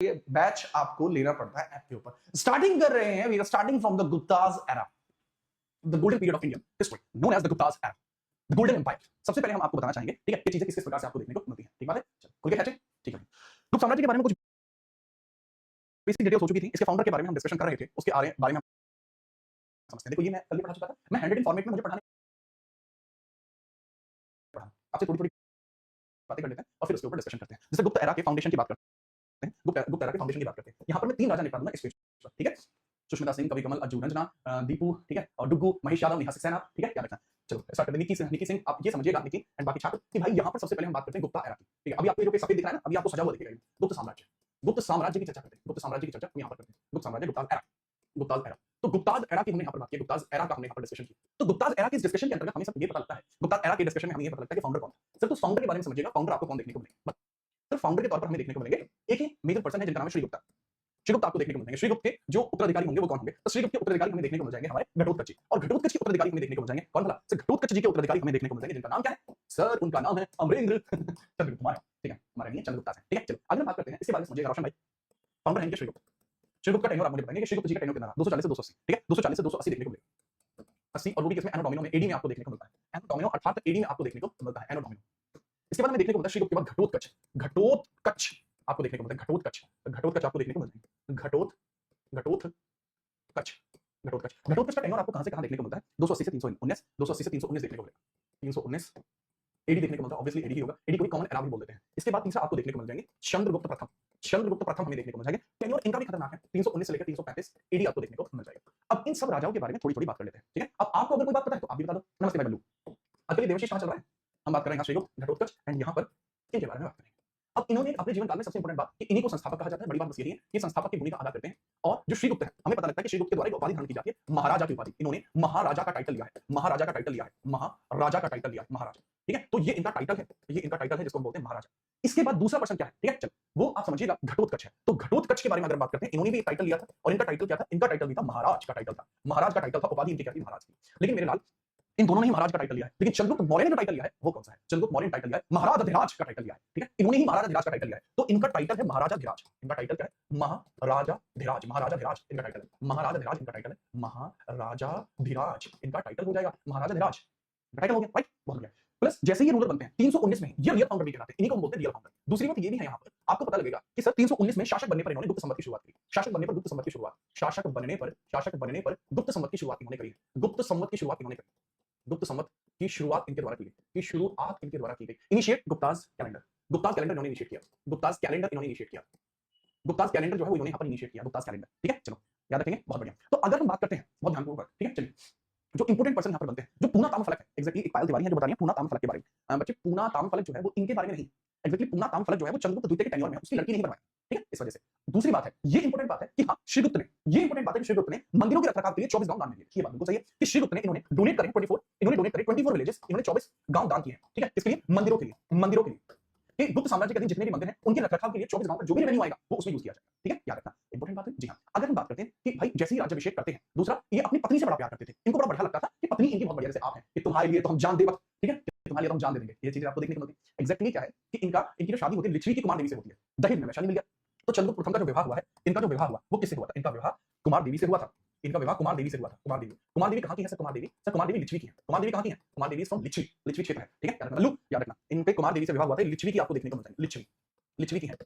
ये बैच आपको लेना पड़ता है ऐप के ऊपर। स्टार्टिंग कर रहे हैं, we are starting from the Guptas era, the golden period of Indian history known as the Guptas era, the golden empire. सबसे पहले हम आपको बताना चाहेंगे, ठीक है, ये चीजें किस प्रकार से आपको देखने को मिलती हैं। ठीक बात है, चलो खुल के खींचे। ठीक है, गुप्त साम्राज्य के बारे में कुछ बेसिक डिटेल्स हो चुकी थी, इसके फाउंडर के बारे में हम डिस्कशन कर रहे थे, उसके बारे में हम समझते हैं। देखो ये मैं कल भी पढ़ा चुका था, मैं हैंड रिटन फॉर्मेट में मुझे पढ़ा आपसे थोड़ी थोड़ी बातें कर लेते हैं और फिर उसके ऊपर डिस्कशन करते हैं। जैसे गुप्त एरा के फाउंडेशन की बात करते हैं, गुप्त एरा के फाउंडेशन की बात करते हैं। यहाँ पर मैं 3 राजा निकाल दूंगा इस पेज पर, ठीक है, सुष्मिता सिंह, कवि कमल, अज्जू रंजना, दीपू, ठीक है, और डुग्गू, महेश यादव, नेहा सक्सेना, ठीक है, क्या रखना। चलो स्टार्ट करते हैं। निकी सिंह, आप ये समझिएगा निकी एंड बाकी छात्र कि भाई यहाँ पर सबसे पहले हम बात करते हैं गुप्ता एरा की। ठीक है, अभी आपको जो सफेद दिख रहा है ना, अभी आपको सजा हुआ दिखेगा, गुप्त साम्राज्य। गुप्त साम्राज्य की चर्चा करते हैं, गुप्त साम्राज्य की चर्चा हम यहाँ पर करते हैं। गुप्त साम्राज्य, गुप्ताज एरा, गुप्ताज एरा। तो गुप्ताज एरा की हमने यहाँ पर बात की, गुप्ताज एरा का हमने यहाँ पर डिस्कशन किया। तो गुप्ताज एरा की इस डिस्कशन के अंतर्गत हमें सब ये पता लगता है, गुप्ताज एरा के डिस्कशन में हमें ये पता लगता है कि फाउंडर कौन था। सर तो फाउंडर के बारे में समझिएगा, फाउंडर आपको कौन देखने को मिलेगा। सर फाउंडर के तौर पर हमें देखने को मिलेंगे एक ही मेजर पर्सन है जिनका नाम है श्रीगुप्ता। श्रीगुप्त आपको देखने को मिलेंगे। श्रीगुप्त के जो उत्तराधिकारी होंगे वो कौन होंगे? तो श्रीगुप्त के उत्तराधिकारी हमें देखने को मिल जाएंगे हमारे घटोत्कच जी, और घटोत्कच के उत्तराधिकारी हमें देखने को मिल जाएंगे कौन भला? सर घटोत्कच जी के उत्तराधिकारी हमें देखने को मिल जाएंगे जिनका नाम क्या है? सर उनका नाम है अमरेंद्र चंद्रगुप्त मौर्य। ठीक है, हमारे लिए चंद्रगुप्त है। ठीक है, चलो आगे बात करते हैं इसके बारे में। समझिएगा रोशन भाई, फाउंडर है श्रीगुप्त। श्रीगुप्त का टेन्योर आप मुझे बताएंगे कि श्रीगुप्त जी का टेन्योर कितना रहा? 240 से 280। ठीक है, 240 से 280 देखने को मिलेगा। 80 और वो भी किसमें? एनो डोमिनो में, एडी में आपको देखने को मिलता है। एनो डोमिनो अर्थात एडी में आपको देखने को मिलता है, एनो डोमिनो। इसके बाद में देखने को मिलता है श्रीगुप्त के बाद घटोत्कच। घटोत्कच आपको देखने को मिलता है, घटोत्कच। घटोत्कच आपको देखने को मिलता है, घटोत्कच। घटोत्कच का टेन्योर आपको कहां से कहां देखने को मिलता है? 280 से 319, 280 से 319 देखने को मिलेगा। 319 एडी देखने को मिलता है, ऑब्वियसली एडी ही होगा, एडी को भी कॉमन एरा भी बोल देते हैं। इसके बाद तीसरा आपको देखने को मिल जाएंगे चंद्रगुप्त प्रथम। चंद्रगुप्त प्रथम हमें देखने को मिल जाएंगे, टेन्योर इनका भी खतरनाक है, 319 से लेकर 335 एडी आपको देखने को मिल जाएगा। अब इन सब राजाओं के बारे में थोड़ी थोड़ी बात कर लेते हैं। ठीक है, अब आपको अगर कोई बात पता है तो आप भी बता दो। नमस्ते मैं बल्लू, अकेले देवशीष कहां चल रहा है? हम बात कर रहे हैं श्रीगुप्त, घटोत्कच एंड यहाँ पर इनके बारे में बात करेंगे। अब इन्होंने अपने जीवन काल में सबसे इंपॉर्टेंट बात कि इन्हीं को संस्थापक कहा जाता है। बड़ी बात बस ये है कि संस्थापक की भूमिका अदा करते हैं। और जो श्रीगुप्त है, हमें पता लगता है कि श्रीगुप्त के द्वारा एक उपाधि धारण की जाती है, महाराजा की उपाधि। इन्होंने महाराजा का टाइटल लिया है, महाराजा का टाइटल लिया है, महाराजा का टाइटल लिया है, महाराजा। ठीक है, तो ये इनका टाइटल है, ये इनका टाइटल है जिसको हम बोलते हैं महाराजा। इसके बाद दूसरा प्रश्न क्या है? ठीक है, चलो वो आप समझिएगा, घटोत्कच है। तो घटोत्कच के बारे में अगर बात करते हैं, इन्होंने भी एक टाइटल लिया था और इनका टाइटल क्या था? इनका टाइटल भी था महाराज का टाइटल था, महाराज का टाइटल था, उपाधि इनकी क्या थी? महाराज की। लेकिन मेरे लाल इन दोनों ने ही महाराज का टाइटल लिया है, लेकिन चंद्रगुप्त मौर्य ने जो टाइटल लिया है वो कौन सा है? चंद्रगुप्त मौर्य ने टाइटल लिया है महाराजाधिराज का टाइटल लिया है। ठीक है, इन्होंने ही महाराजाधिराज का टाइटल लिया है, तो इनका टाइटल है महाराजाधिराज। इनका टाइटल क्या है? महाराजाधिराज। महाराजाधिराज इनका टाइटल है, महाराजाधिराज इनका टाइटल है, महाराजाधिराज इनका टाइटल हो जाएगा, महाराजाधिराज टाइटल हो गया। राइट, बहुत बढ़िया। प्लस जैसे ये रूलर बनते हैं 319 में, ये रियल फाउंडर भी कहलाते हैं, इन्हीं को हम बोलते हैं रियल फाउंडर। दूसरी बात ये भी है, यहाँ पर आपको पता लगेगा कि सर 319 में शासक बनने पर इन्होंने गुप्त संवत की शुरुआत की। शासक बनने पर गुप्त संवत की शुरुआत, शासक बनने पर गुप्त संवत की शुरुआत इन्होंने करी। गुप्त संवत की शुरुआत इन्होंने करी, गुप्त संवत की शुरुआत इनके द्वारा की गई, की शुरुआत इनके द्वारा की गई। Initiate Gupta's calendar, Gupta's calendar इन्होंने इनिशिएट किया, गुप्ताज कैलेंडर इन्होंने इनिशिएट किया, गुप्ताज कैलेंडर जो है वो इन्होंने यहाँ पर इनिशिएट किया, गुप्ताज कैलेंडर। ठीक है, चलो याद रखेंगे, बहुत बढ़िया। तो अगर हम बात करते हैं बहुत ध्यानपूर्वक, ठीक है, चलिए जो इंपोर्टेंट पर्सन यहाँ पर बनते हैं, जो पूना ताम्रफलक है, एक्जेक्टली एक पायल तिवारी है जो बता रही है पूना ताम्रफलक के बारे में। बच्चे पूना ताम्रफलक जो है वो इनके बारे में नहीं, एक्जेक्टली पूना ताम्रफलक जो है वो चंद्रगुप्त द्वितीय के टेन्योर में, उसकी लड़की नहीं बनवाई। ठीक है, इस वजह से। दूसरी बात है, ये इंपोर्टेंट बात है कि हाँ श्रीगुप्त ने, ये इंपोर्टेंट बात है कि श्रीगुप्त ने मंदिरों के रखरखाव के लिए 24 गांव दान दिए। ये बात बिल्कुल सही है कि श्रीगुप्त ने इन्होंने डोनेट करे 24 विलेजेस, इन्होंने 24 गांव दान किए हैं। ठीक है, किसके लिए? मंदिरों के लिए, मंदिरों के लिए। कि गुप्त साम्राज्य के अधीन जितने भी मंदिर हैं उनके रखरखाव के लिए 24 गांव का जो भी रेवेन्यू आएगा वो उसमें यूज किया जाएगा। ठीक है, याद रखना, इंपोर्टेंट बात है। जी हाँ, अगर हम बात करते हैं कि भाई जैसे ही राज्याभिषेक करते हैं, दूसरा ये अपनी पत्नी से बड़ा प्यार करते थे, इनको बड़ा बढ़िया लगता था कि पत्नी इनकी बहुत बढ़िया, जैसे आप हैं कि तुम्हारे लिए तो हम जान दे, ठीक है, तुम्हारे लिए तो हम जान दे देंगे। ये चीजें आपको देखने को मिलती है। एक्जेक्टली क्या है कि इनकी जो शादी होती है लिच्छवी की कुमार देवी से होती है, दहेज में वैशाली मिल गया। तो चंद्रगुप्त प्रथम का जो विवाह हुआ है, इनका जो विवाह हुआ वो किससे हुआ था? इनका विवाह कुमार देवी से हुआ था, इनका विवाह कुमार देवी से हुआ था। कुमार देवी कहाँ की है सर? कुमार देवी लिच्छवी की है। कुमार देवी कहाँ की है? कुमार देवी फ्रॉम लिच्छवी क्षेत्र है। ठीक है, याद रखना, याद रखना, इनके कुमार देवी से विवाह हुआ था, लिच्छवी की आपको देखने को मिल जाएगी, लिच्छवी की है,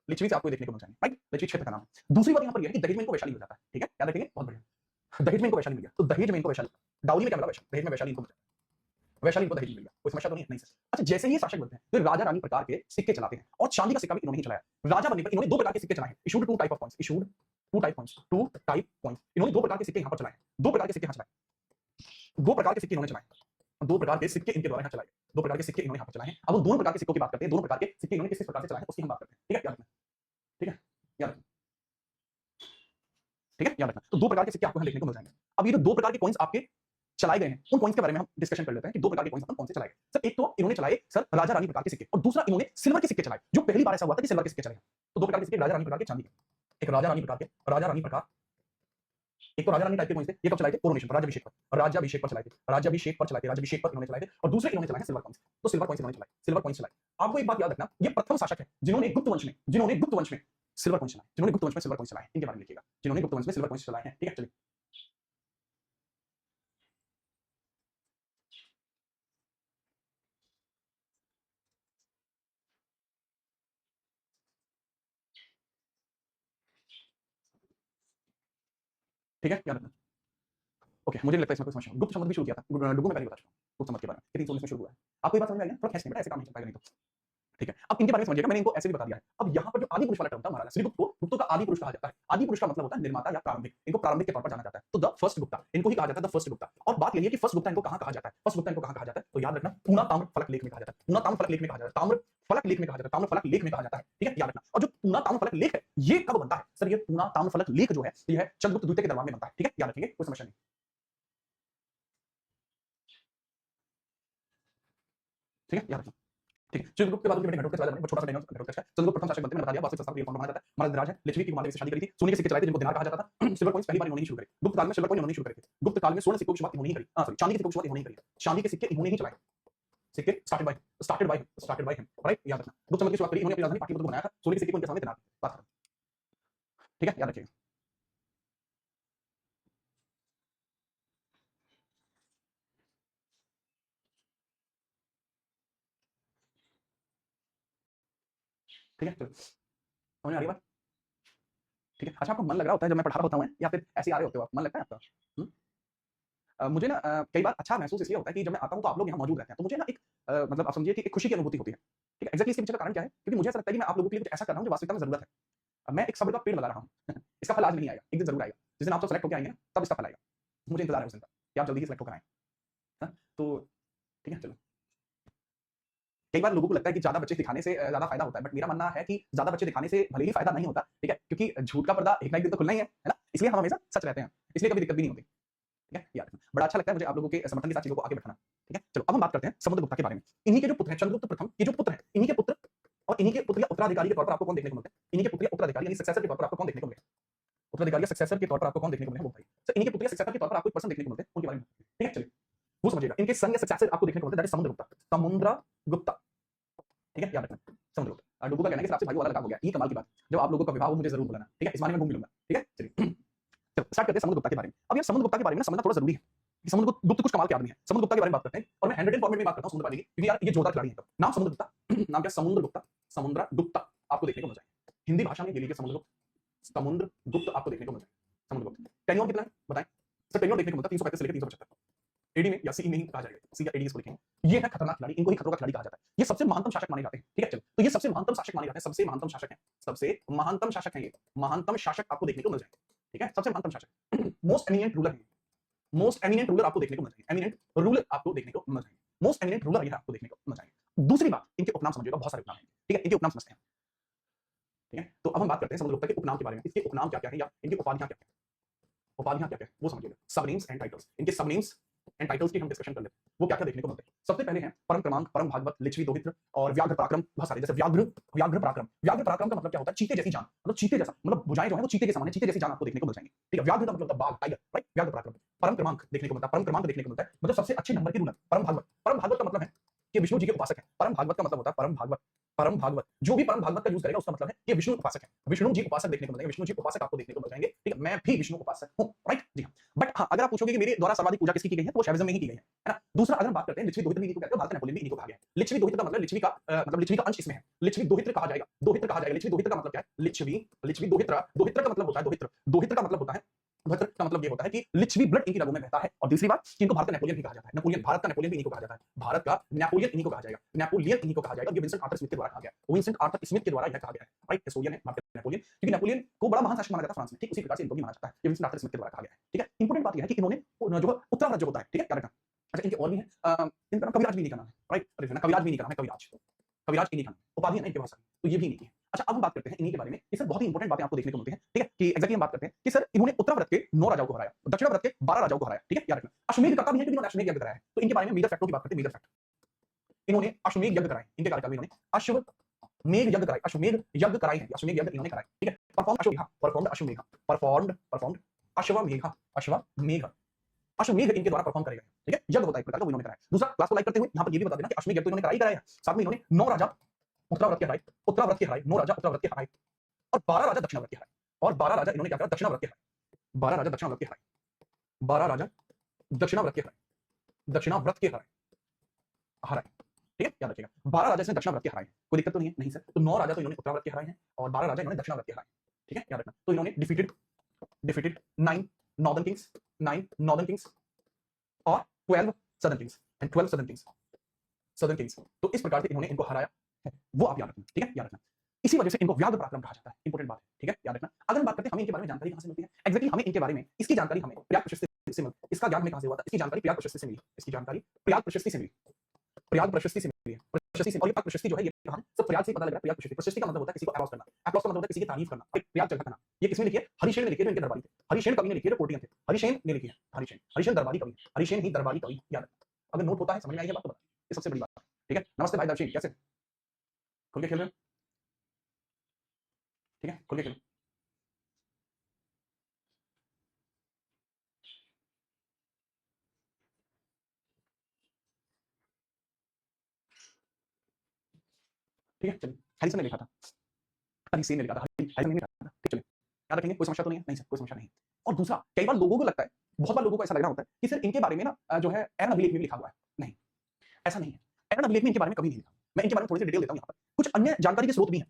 लिच्छवी से आपको देखने को मिल जाएगी। राइट, लिच्छवी क्षेत्र का नाम है। दूसरी बात यहाँ पर यह है कि दहेज में इनको वैशाली मिल जाता है। ठीक है, याद रखेंगे, बहुत बढ़िया। दहेज में इनको वैशाली मिल गया, तो दहेज में इनको वैशाली, डाउरी में क्या मिला? वैशाली, दहेज में वैशाली इनको मिल जाता है, वैशाली इनको दहेज मिल गया, कोई समस्या तो नहीं है? नहीं सर। अच्छा, जैसे ही ये शासक बनते हैं तो राजा रानी प्रकार के सिक्के चलाते हैं, और चांदी का सिक्का भी इन्होंने ही चलाया। राजा बनने पर इन्होंने 2 प्रकार के सिक्के चलाए हैं, issued 2 type of coins, issued 2 type coins, 2 type coins. इन्होंने 2 प्रकार के सिक्के यहाँ पर चलाए, 2 प्रकार के सिक्के यहाँ चलाए, 2 प्रकार के सिक्के इन्होंने चलाए, 2 प्रकार के सिक्के इनके द्वारा यहाँ चलाए, 2 प्रकार के सिक्के इन्होंने यहाँ पर चलाए हैं। अब उन दोनों प्रकार के सिक्कों की बात करते हैं, दोनों प्रकार के सिक्के इन्होंने किस प्रकार से चलाए हैं उसकी हम बात करते हैं। ठीक है, याद रखना, ठीक है, याद रखना, ठीक है, याद रखना। तो 2 प्रकार के सिक्के आपको यहाँ देखने को मिल जाएंगे। अब ये जो 2 प्रकार के कॉइंस आपके चलाए गए हैं, उन कॉइंस के बारे में हम डिस्कशन कर लेते हैं कि 2 प्रकार के कॉइंस अपन कौन से चलाए गए। सर एक तो इन्होंने चलाए सर राजा रानी प्रकार के सिक्के, और दूसरा इन्होंने सिल्वर के सिक्के चलाए, जो पहली बार ऐसा हुआ था कि सिल्वर के सिक्के चले। तो 2 प्रकार के सिक्के, राजा रानी प्रकार के, चांदी के, एक राजा रानी प्रकार के, राजा रानी प्रकार, एक तो राजा रानी टाइप के कॉइंस थे। ये कब चलाए थे? कोरोनेशन पर, राज्याभिषेक पर, राज्याभिषेक पर चलाए थे, राज्याभिषेक पर चलाए थे, राज्याभिषेक पर इन्होंने चलाए थे। और दूसरे इन्होंने चलाए हैं सिल्वर कॉइंस। तो सिल्वर कॉइंस इन्होंने चलाए, सिल्वर कॉइंस चलाए। आपको एक बात याद रखना, ये प्रथम शासक है जिन्होंने गुप्त वंश में सिल्वर कॉइन्स चलाए, जिन्होंने गुप्त वंश में सिल्वर कॉइन्स चलाए, इनके बारे में लिखिएगा, जिन्होंने गुप्त वंश में सिल्वर कॉइन्स चलाए हैं। ठीक है, चलिए ठीक है, याद रखना। ओके, मुझे नहीं लगता इसमें कोई समस्या होगी। गुप्त संवत भी शुरू किया था, डुगु में पहले बता चुका हूँ गुप्त संवत के बारे में, ये 319 में शुरू हुआ है। आपको ये बात समझ में आई ना? थोड़ा खींच नहीं, बेटा ऐसे काम नहीं चल पाएगा नहीं तो। ठीक है, अब इनके बारे में समझिएगा, मैंने इनको ऐसे भी बता दिया है। अब यहाँ पर जो आदि पुरुष वाला टर्म था हमारा, श्रीगुप्त को गुप्तों का आदि पुरुष कहा जाता है। आदि पुरुष का मतलब होता है निर्माता या प्रारंभिक, इनको प्रारंभिक के तौर पर जाना जाता है। तो द फर्स्ट गुप्ता इनको ही कहा जाता है, द फर्स्ट गुप्ता। और बात यही है कि फर्स्ट गुप्ता इनको कहाँ कहा जाता है, फर्स्ट गुप्ता इनको कहाँ कहा जाता है, तो याद रखना पूना ताम्र फलक लेख में कहा जाता है, पूना ताम्र फलक लेख में कहा जाता है, ताम्र फलक लेख में कहा जाता है, ताम्र फलक लेख में कहा जाता है। ठीक है, याद रखना। और जो पूना ताम्र फलक लेख है ये कब बनता है सर, ये पूना ताम्र फलक लेख जो है ये है चंद्रगुप्त द्वितीय के दरबार में बनता है। ठीक है, याद रखेंगे, कोई समस्या नहीं। ठीक है, याद रखना। ठीक है, चंद्रगुप्त के बाद उनके बेटे घटोत्कच राजा बने, बहुत छोटा सा घटोत्कच है। चंद्रगुप्त प्रथम शासक बनते, मैंने बता दिया, वास्तविक संस्थापक ये कौन बनाया जाता है, महाराज धनराज है, लिच्छवी की कुमारदेवी से शादी करी थी, सोने के सिक्के चलाए थे जिनको दिनार कहा जाता था। सिल्वर कॉइन्स पहली बार इन्होंने ही शुरू करे, गुप्त काल में सिल्वर कॉइन इन्होंने शुरू करे थे, गुप्त काल में स्वर्ण सिक्कों की शुरुआत इन्होंने ही करी, सॉरी चांदी के सिक्कों की शुरुआत इन्होंने ही करी, चांदी के सिक्के इन्होंने ही चलाए, सिक्के स्टार्टेड बाय हिम, राइट, याद रखना। गुप्त संवत की शुरुआत करी इन्होंने, अपनी राजधानी पाटलिपुत्र को बनाया था, सोने के सिक्के उनके सामने दिनार बात खत्म। ठीक है, याद रखिएगा। ठीक है, चलो समझ में आ रही है बात? ठीक है, अच्छा आपको मन लग रहा होता है जब मैं पढ़ा रहा होता हूँ या फिर ऐसे आ रहे होते हो आप, मन लगता है आपका? मुझे ना कई बार अच्छा महसूस इसलिए होता है कि जब मैं आता हूँ तो आप लोग यहाँ मौजूद रहते हैं, तो मुझे ना एक मतलब आप समझिए कि एक खुशी की अनुभूति होती है। ठीक है, एग्जैक्टली इसके पीछे का कारण क्या है, क्योंकि मुझे ऐसा लगता है कि मैं आप लोगों के लिए कुछ ऐसा कर रहा हूँ जो वास्तविकता में जरूरत है। मैं एक सब्र का पेड़ लगा रहा हूँ इसका फल आज नहीं आएगा, एक दिन जरूर आएगा, जिस दिन आप सब सेलेक्ट होकर आएंगे ना तब इसका फल आएगा। मुझे इंतजार है उस दिन का कि आप जल्दी ही सेलेक्ट होकर आए। हाँ, तो ठीक है, चलो। कई बार लोगों को लगता है कि ज्यादा बच्चे दिखाने से ज्यादा फायदा होता है, बट मेरा मानना है कि ज्यादा बच्चे दिखाने से भले ही फायदा नहीं होता, ठीक है, क्योंकि झूठ का पर्दा एक ना एक दिन तो खुलना ही है ना, इसलिए हम हमेशा सच रहते हैं, इसलिए कभी दिक्कत भी नहीं होती। ठीक है, याद रखना। बड़ा अच्छा लगता है मुझे आप लोगों के समर्थन के साथ चीजों को आगे बढ़ाना। ठीक है, चलो अब हम बात करते हैं समुद्रगुप्ता के बारे में। इन्हीं के जो पुत्र हैं चंद्रगुप्त प्रथम, ये जो पुत्र हैं इन्हीं के पुत्र, और इन्हीं के पुत्र या उत्तराधिकारी के तौर पर आपको कौन देखने को मिलते हैं, इन्हीं के पुत्र या उत्तराधिकारी यानी सक्सेसर के तौर पर आपको कौन देखने को मिलेगा, उत्तराधिकारी या सक्सेसर के तौर पर आपको कौन देखने को मिलेगा वो भाई सर, इन्हीं के पुत्र या सक्सेसर के तौर पर आपको एक पर्सन देखने को मिलते हैं, उनके बारे में। ठीक है, चलिए वो समझिएगा, इनके सन या सक्सेसर आपको देखने को मिलते हैं, दैट इज समुद्रगुप्ता, समुद्रगुप्ता। ठीक है, याद रखना समुद्रगुप्त। डुगु का कहना है कि सर आपसे भाई वाला लगाव हो गया, ये कमाल की बात, जब आप लोगों का विवाह हो मुझे जरूर बुलाना। ठीक है, इस बारे में घूम मिलूंगा। ठीक है, चलिए चलो स्टार्ट करते हैं समुद्रगुप्ता के बारे में। अब यार समुद्रगुप्ता के बारे में ना समझना थोड़ा जरूरी है कि समुद्रगुप्त कुछ कमाल के आदमी है। समुद्रगुप्ता के बारे में बात करते हैं और मैं हैंड रिटन फॉर्मेट में बात करता हूं समुद्र वाले की, क्योंकि यार ये जोरदार खिलाड़ी है। नाम समुद्रगुप्ता, नाम क्या, समुद्रगुप्ता, समुद्रगुप्ता आपको देखने को मिल जाएगा हिंदी भाषा में, ये लीजिए समुद्रगुप्त, समुद्रगुप्त आपको देखने को मिल जाएगा। समुद्रगुप्त टेन्योर कितना है बताएं सर, टेन्योर देखने को मिलता है 335 से लेकर 375 एडी में या सी में ही कहा जाएगा, सी या एडी इसको लिखेंगे। ये है खतरनाक खिलाड़ी, इनको ही खतरों का खिलाड़ी कहा जाता है, ये सबसे महानतम शासक माने जाते हैं। ठीक है, चलो तो ये सबसे महानतम शासक माने जाते हैं, सबसे महानतम शासक हैं, सबसे महानतम शासक हैं ये, महानतम शासक आपको देखने को मिल जाएंगे। ठीक है, सबसे महानतम शासक, मोस्ट एमिनेंट रूलर है, मोस्ट एमिनेंट रूलर आपको देखने को मिल जाएंगे, एमिनेंट रूलर आपको देखने को मिल जाएंगे, मोस्ट एमिनेंट रूलर ये आपको देखने को मिल जाएंगे। दूसरी बात, इनके उपनाम समझिएगा, बहुत सारे उपनाम हैं। ठीक है, इनके उपनाम समझते हैं। ठीक है, तो अब हम बात करते हैं समुद्रगुप्त के उपनाम के बारे में, इसके उपनाम क्या क्या है या इनकी उपाधियां क्या क्या है, उपाधियां क्या क्या है वो समझिएगा, सब नेम्स एंड टाइटल्स, इनके सब नेम्स एंड टाइटल्स की हम डिस्कशन कर लेते हैं, वो क्या क्या देखने को मिलते हैं। सबसे पहले हैं परम क्रमांक, परम भागवत, लिच्छवी दोहित्र और व्याघ्र पराक्रम, बहुत सारे, जैसे व्याघ्र व्याघ्र पराक्रम। व्याघ्र पराक्रम का मतलब क्या होता है, चीते जैसी जान, मतलब चीते जैसा, मतलब भुजाएं जो है वो चीते के समान है, चीते जैसी जान आपको देखने को मिल जाएंगे। ठीक है, व्याघ्र का मतलब होता है बाघ, टाइगर, राइट, व्याघ्र पराक्रम। परम क्रमांक देखने को मिलता है, परम क्रमांक देखने को मिलता है, मतलब सबसे अच्छे नंबर के रूलर। परम भागवत, परम भागवत का मतलब है कि विष्णु जी के उपासक है, परम भागवत का मतलब होता है परम भागवत, परम भागवत जो भी परम भागवत का यूज करेगा उसका मतलब है कि विष्णु उपासक है, विष्णु जी उपासक देखने को मिलेंगे, विष्णु जी उपासक आपको देखने को मिल जाएंगे। ठीक है, मैं भी विष्णु उपासक हूं, राइट, जी हां। बट हाँ, अगर आप पूछोगे कि मेरे द्वारा सर्वाधिक पूजा किसकी की गई है, तो वो शैविज्म में ही की गई है ना। दूसरा अगर हम बात करते हैं लिच्छवी दोहित्र भी इनको कहते हैं, भारत का नेपोलियन भी इनको कहा गया है। लिच्छवी दोहित्र का मतलब लिच्छवी का मतलब लिच्छवी का अंश इसमें है, लिच्छवी दोहित्र कहा जाएगा, दोहित्र कहा जाएगा। लिच्छवी दोहित्र का मतलब क्या है, लिच्छवी, लिच्छवी दोहित्र, दोहित्र का मतलब होता है दोहित्र, दोहित्र का मतलब होता है, दोहित्र का मतलब ये होता है कि लिच्छवी ब्लड इनकी रगों में बहता है। और दूसरी बात कि इनको भारत का नेपोलियन भी कहा जाता है, नेपोलियन, भारत का नेपोलियन भी इनको कहा जाता है, भारत का नेपोलियन इन्हीं को कहा जाएगा, नेपोलियन इन्हीं को कहा जाएगा। ये विंसेंट आर्थर स्मिथ के द्वारा कहा गया, विंसेंट आर्थर स्मिथ के द्वारा यह कहा गया है, राइट, एसोरियन है भारत का नेपोलियन, क्योंकि नेपोलियन को बड़ा महान शासक माना जाता है फ्रांस में, ठीक उसी प्रकार से इनको भी माना जाता है, ये विंसेंट आर्थर स्मिथ के द्वारा कहा गया है। ठीक है, इंपॉर्टेंट बात यह है कि इन्होंने जो उत्तरावृत जो होता है, ठीक है, क्या रखना। अच्छा, इनके और भी है, इनका नाम कविराज भी नहीं करना है, राइट, कविराज भी नहीं करना है, कविराज, कविराज इन्हीं का उपाधि है ना इनके बहुत सारी, तो ये भी इन्हीं की है। अच्छा, अब हम बात करते हैं इन्हीं के बारे में, ये सर बहुत ही इंपॉर्टेंट बातें आपको देखने को मिलती हैं। ठीक है, कि एक्जेक्टली हम बात करते हैं कि सर इन्होंने उत्तराव्रत के 9 राजाओं को हराया, दक्षिणाव्रत के 12 राजाओं को हराया। ठीक है, याद रखना। अश्वमेध का भी है, क्योंकि इन्होंने अश्वमेध यज्ञ कराया है, तो इनके बारे में मेजर फैक्टों की बात करते हैं। मेजर फैक्ट, इन्होंने अश्वमेध यज्ञ कराए, इनके कार्यकाल में इन्होंने अश्वमेध यज्ञ कराए, अश्वमेध यज्ञ कराए हैं, अश्वमेध यज्ञ इन्होंने कराए। ठीक है, परफॉर्म अश्वमेध, परफॉर्म अश्वमेध, परफॉर्म अश्वमेध, अश्वमेध, अश्वमेध इनके द्वारा परफॉर्म करे गए। ठीक है, यज्ञ होता है एक प्रकार का, वो इन्होंने कराया। दूसरा, क्लास को लाइक करते हुए यहां पर ये भी बता देना कि अश्वमेध यज्ञ तो इन्होंने कराई है, साथ में इन्होंने 9 राजा उत्तराव्रत के हराए, उत्तराव्रत के हराए, 9 राजा उत्तराव्रत के हराए। और 12 राजा दक्षिणाव्रत के हराए, और 12 राजा इन्होंने क्या करा, दक्षिणाव्रत के हराए, 12 राजा दक्षिणाव्रत के हराए, 12 राजा दक्षिणाव्रत के हराए, दक्षिणाव्रत के हराए, हराए, ठीक है, याद रखिएगा। 12 राजा इसने दक्षिणाव्रत के हराए, कोई दिक्कत तो नहीं है, नहीं सर, तो 9 राजा तो इन्होंने उत्तराव्रत के हराए हैं और 12 राजा इन्होंने दक्षिणाव्रत के हराए, ठीक है, याद रखना। तो इन्होंने defeated 9 northern Kings, 9 northern Kings और 12 southern Kings and 12 southern Kings. तो इस प्रकार से इन्होंने इनको हराया है, वो आप याद रखना, ठीक है, याद रखना। इसी वजह से इनको व्याघ्र पराक्रम कहा जाता है, इंपॉर्टेंट बात है, ठीक है, याद रखना। अगर हम बात करते हैं हमें इनके बारे में जानकारी कहां से मिलती है, एग्जैक्टली हमें इनके बारे में, इसकी जानकारी हमें प्रयाग प्रशस्ति से मिली, इसका ज्ञान हमें कहां से हुआ था, इसकी जानकारी प्रयाग प्रशस्ति से मिली, इसकी जानकारी प्रयाग प्रशस्ति से मिली, प्रयाग प्रशस्ति से मिली है, प्रशस्ति से। और ये प्रशस्ति जो है ये कहां, सब प्रयाग से पता लग रहा है, प्रयाग प्रशस्ति। प्रशस्ति का मतलब होता है किसी को अप्लॉज करना, अप्लॉज का मतलब होता है किसी की तारीफ करना, प्रयाग जगह करना। ये किसने लिखी है, हरिशेन ने लिखी है, जो इनके दरबारी थे, हरिशेन कवि ने लिखी है, कोटियन थे, हरिशेन ने लिखी है, हरिशेन दरबारी कवि, हरिशेन ही दरबारी कवि, याद रखना। अगर नोट होता है, समझ में आई है बात तो बता, ये सबसे बड़ी बात है, ठीक है। नमस्ते भाई दर्शी, कैसे खुल के खेल रहे हो, ठीक है, खुल के खेलो। ठीक है, चलिए, हरिशन ने लिखा था, हरिसेन ने लिखा था, हरिशन ने लिखा था, ठीक, चलिए, याद रखेंगे, कोई समस्या तो नहीं है, नहीं सर, कोई समस्या नहीं। और दूसरा, कई बार लोगों को लगता है, बहुत बार लोगों को ऐसा लग रहा होता है कि सर इनके बारे में ना जो है एरन अभिलेख में भी लिखा हुआ है, नहीं, ऐसा नहीं है। एरन अभिलेख में इनके बारे में कभी नहीं लिखा। मैं इनके बारे में थोड़ी सी डिटेल देता हूं यहाँ पर, कुछ अन्य जानकारी के स्रोत भी हैं।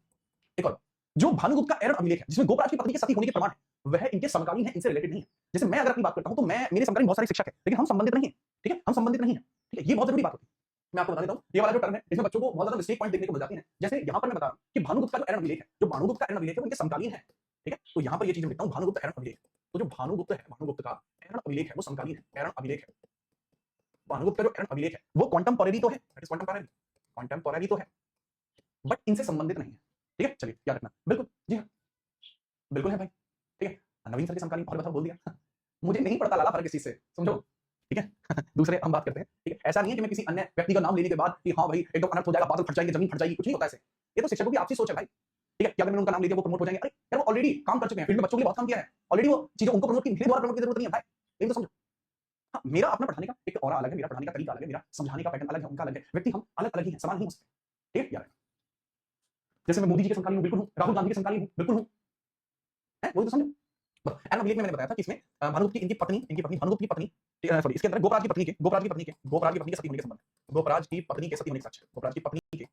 एक और, जो भानुगुप्त का एरन अभिलेख है, जिसमें गोपराज की पत्नी के सती होने के प्रमाण है, वह इनके समकालीन है, इनसे रिलेटेड नहीं है। जैसे मैं अगर अपनी बात करता हूं तो मैं, मेरे समकालीन बहुत सारे शिक्षक है, लेकिन हम संबंधित नहीं है, ठीक है, हम संबंधित नहीं है, ठीक है, ये बहुत जरूरी बात होती है। मैं आपको बता देता हूं, ये वाला जो टर्म है, इसमें बच्चों को बहुत ज्यादा मिस्टेक पॉइंट देखने को मिल जाती है। जैसे यहाँ पर मैं बता रहा हूं कि भानुगुप्त का जो एरन अभिलेख है, जो भानुगुप्त का एरन अभिलेख है, वो इनके समकालीन है, ठीक है। तो यहाँ पर ये चीज लिखता हूं, भानुगुप्त एरन अभिलेख। तो जो भानुगुप्त है, भानुगुप्त का एरन अभिलेख है, वो समकालीन है, एरन अभिलेख है। भानुगुप्त का जो एरन अभिलेख है, वो क्वांटमपोरेरी तो है, दैट इज क्वांटमपोरेरी, क्वांटमपोरेरी तो है, बट इनसे संबंधित नहीं है, ठीक है। चलिए, याद रखना, बिल्कुल, जी हाँ, बिल्कुल है भाई, ठीक है। नवीन सर के समकालीन और बताओ, बोल दिया मुझे नहीं पड़ता लाला फर्क इस चीज से, समझो, ठीक है। दूसरे हम बात करते हैं, ठीक है। ऐसा नहीं है कि मैं किसी अन्य व्यक्ति का नाम लेने के बाद कि हाँ भाई एकदम अनर्थ हो जाएगा, बादल फट जाएंगे, जमीन फट जाएगी, कुछ नहीं होता ऐसे। ये तो शिक्षकों की आपसी सोच है भाई, ठीक है। क्या अगर मैंने उनका नाम ले दिया वो प्रमोट हो जाएंगे, अरे यार वो ऑलरेडी काम कर चुके हैं, फील्ड में बच्चों के लिए बहुत काम किया है ऑलरेडी, वो चीजें उनको प्रमोट की, मेरे द्वारा प्रमोट की जरूरत नहीं है भाई, ये तो समझो। हाँ, मेरा अपना पढ़ाने का एक और अलग है, मेरा पढ़ाने का तरीका अलग है, मेरा समझाने का पैटर्न अलग है, उनका अलग है, व्यक्ति हम अलग अलग ही हैं, समान नहीं हो सकते, ठीक है यार। जैसे मैं मोदी जी के समकालीन हूं, बिल्कुल हूं, राहुल गांधी के समकालीन हूं, बिल्कुल हूं, है, वो तो समझो। एरन अभिलेख में मैंने बताया था कि इसमें भानुगुप्त की इनकी पत्नी भानुगुप्त की पत्नी, सॉरी, इसके अंदर गोपराज की पत्नी के सती होने के संबंध, गोपराज की पत्नी के सती होने के साक्ष्य, गोपराज की पत्नी के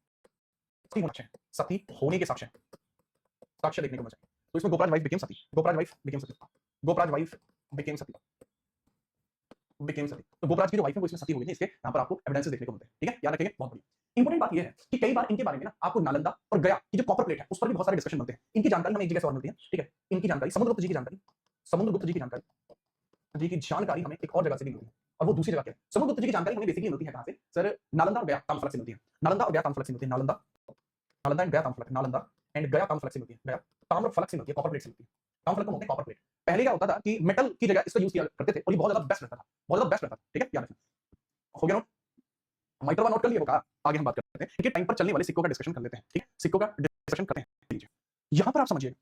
सती होने के साक्ष्य देखने को मिल जाए। तो इसमें गोपराज वाइफ बिकेम सती, गोपराज वाइफ बिकेम सती, गोपराज वाइफ बिकेम सती, बिकेम सती। तो गोपराज की जो वाइफ है वो इसमें सती हो गई थी, इसके यहाँ पर आपको एविडेंसेस देखने को मिलते हैं, ठीक है, याद रखेंगे, बहुत बढ़िया। इंपॉर्टेंट बात ये है कि कई बार इनके बारे में ना आपको नालंदा और गया की जो कॉपर प्लेट है उस पर भी बहुत सारे डिस्कशन मिलते हैं। इनकी जानकारी हमें एक जगह से और मिलती है, ठीक है। इनकी जानकारी, समुद्रगुप्त जी की जानकारी, समुद्रगुप्त जी की जानकारी हमें एक और जगह से भी मिलती है, और वो दूसरी जगह क्या है। समुद्रगुप्त जी की जानकारी हमें बेसिकली मिलती है कहां से, सर, नालंदा और गया ताम्रफलक से मिलती है, नालंदा और गया ताम्रफलक से मिलती है, नालंदा एंड गया ताम्रफलक, नालंदा एंड गया ताम्रफलक से मिलती है, गया ताम्रफलक से मिलती है, कॉपर प्लेट से मिलती है। ताम्रफलक को बोलते हैं कॉपर प्लेट। पहले क्या होता था कि मेटल की जगह इसका यूज किया करते थे और ये बहुत ज्यादा बेस्ट रहता था, बहुत ज्यादा बेस्ट रहता था, ठीक है, याद रखना। हो गया नोट, माइक्रो नोट कर लिया होगा। आगे हम बात करते हैं, ठीक है, टाइम पर चलने वाले सिक्कों का डिस्कशन कर लेते हैं, ठीक है, सिक्कों का डिस्कशन करते हैं। यहां पर आप समझिए,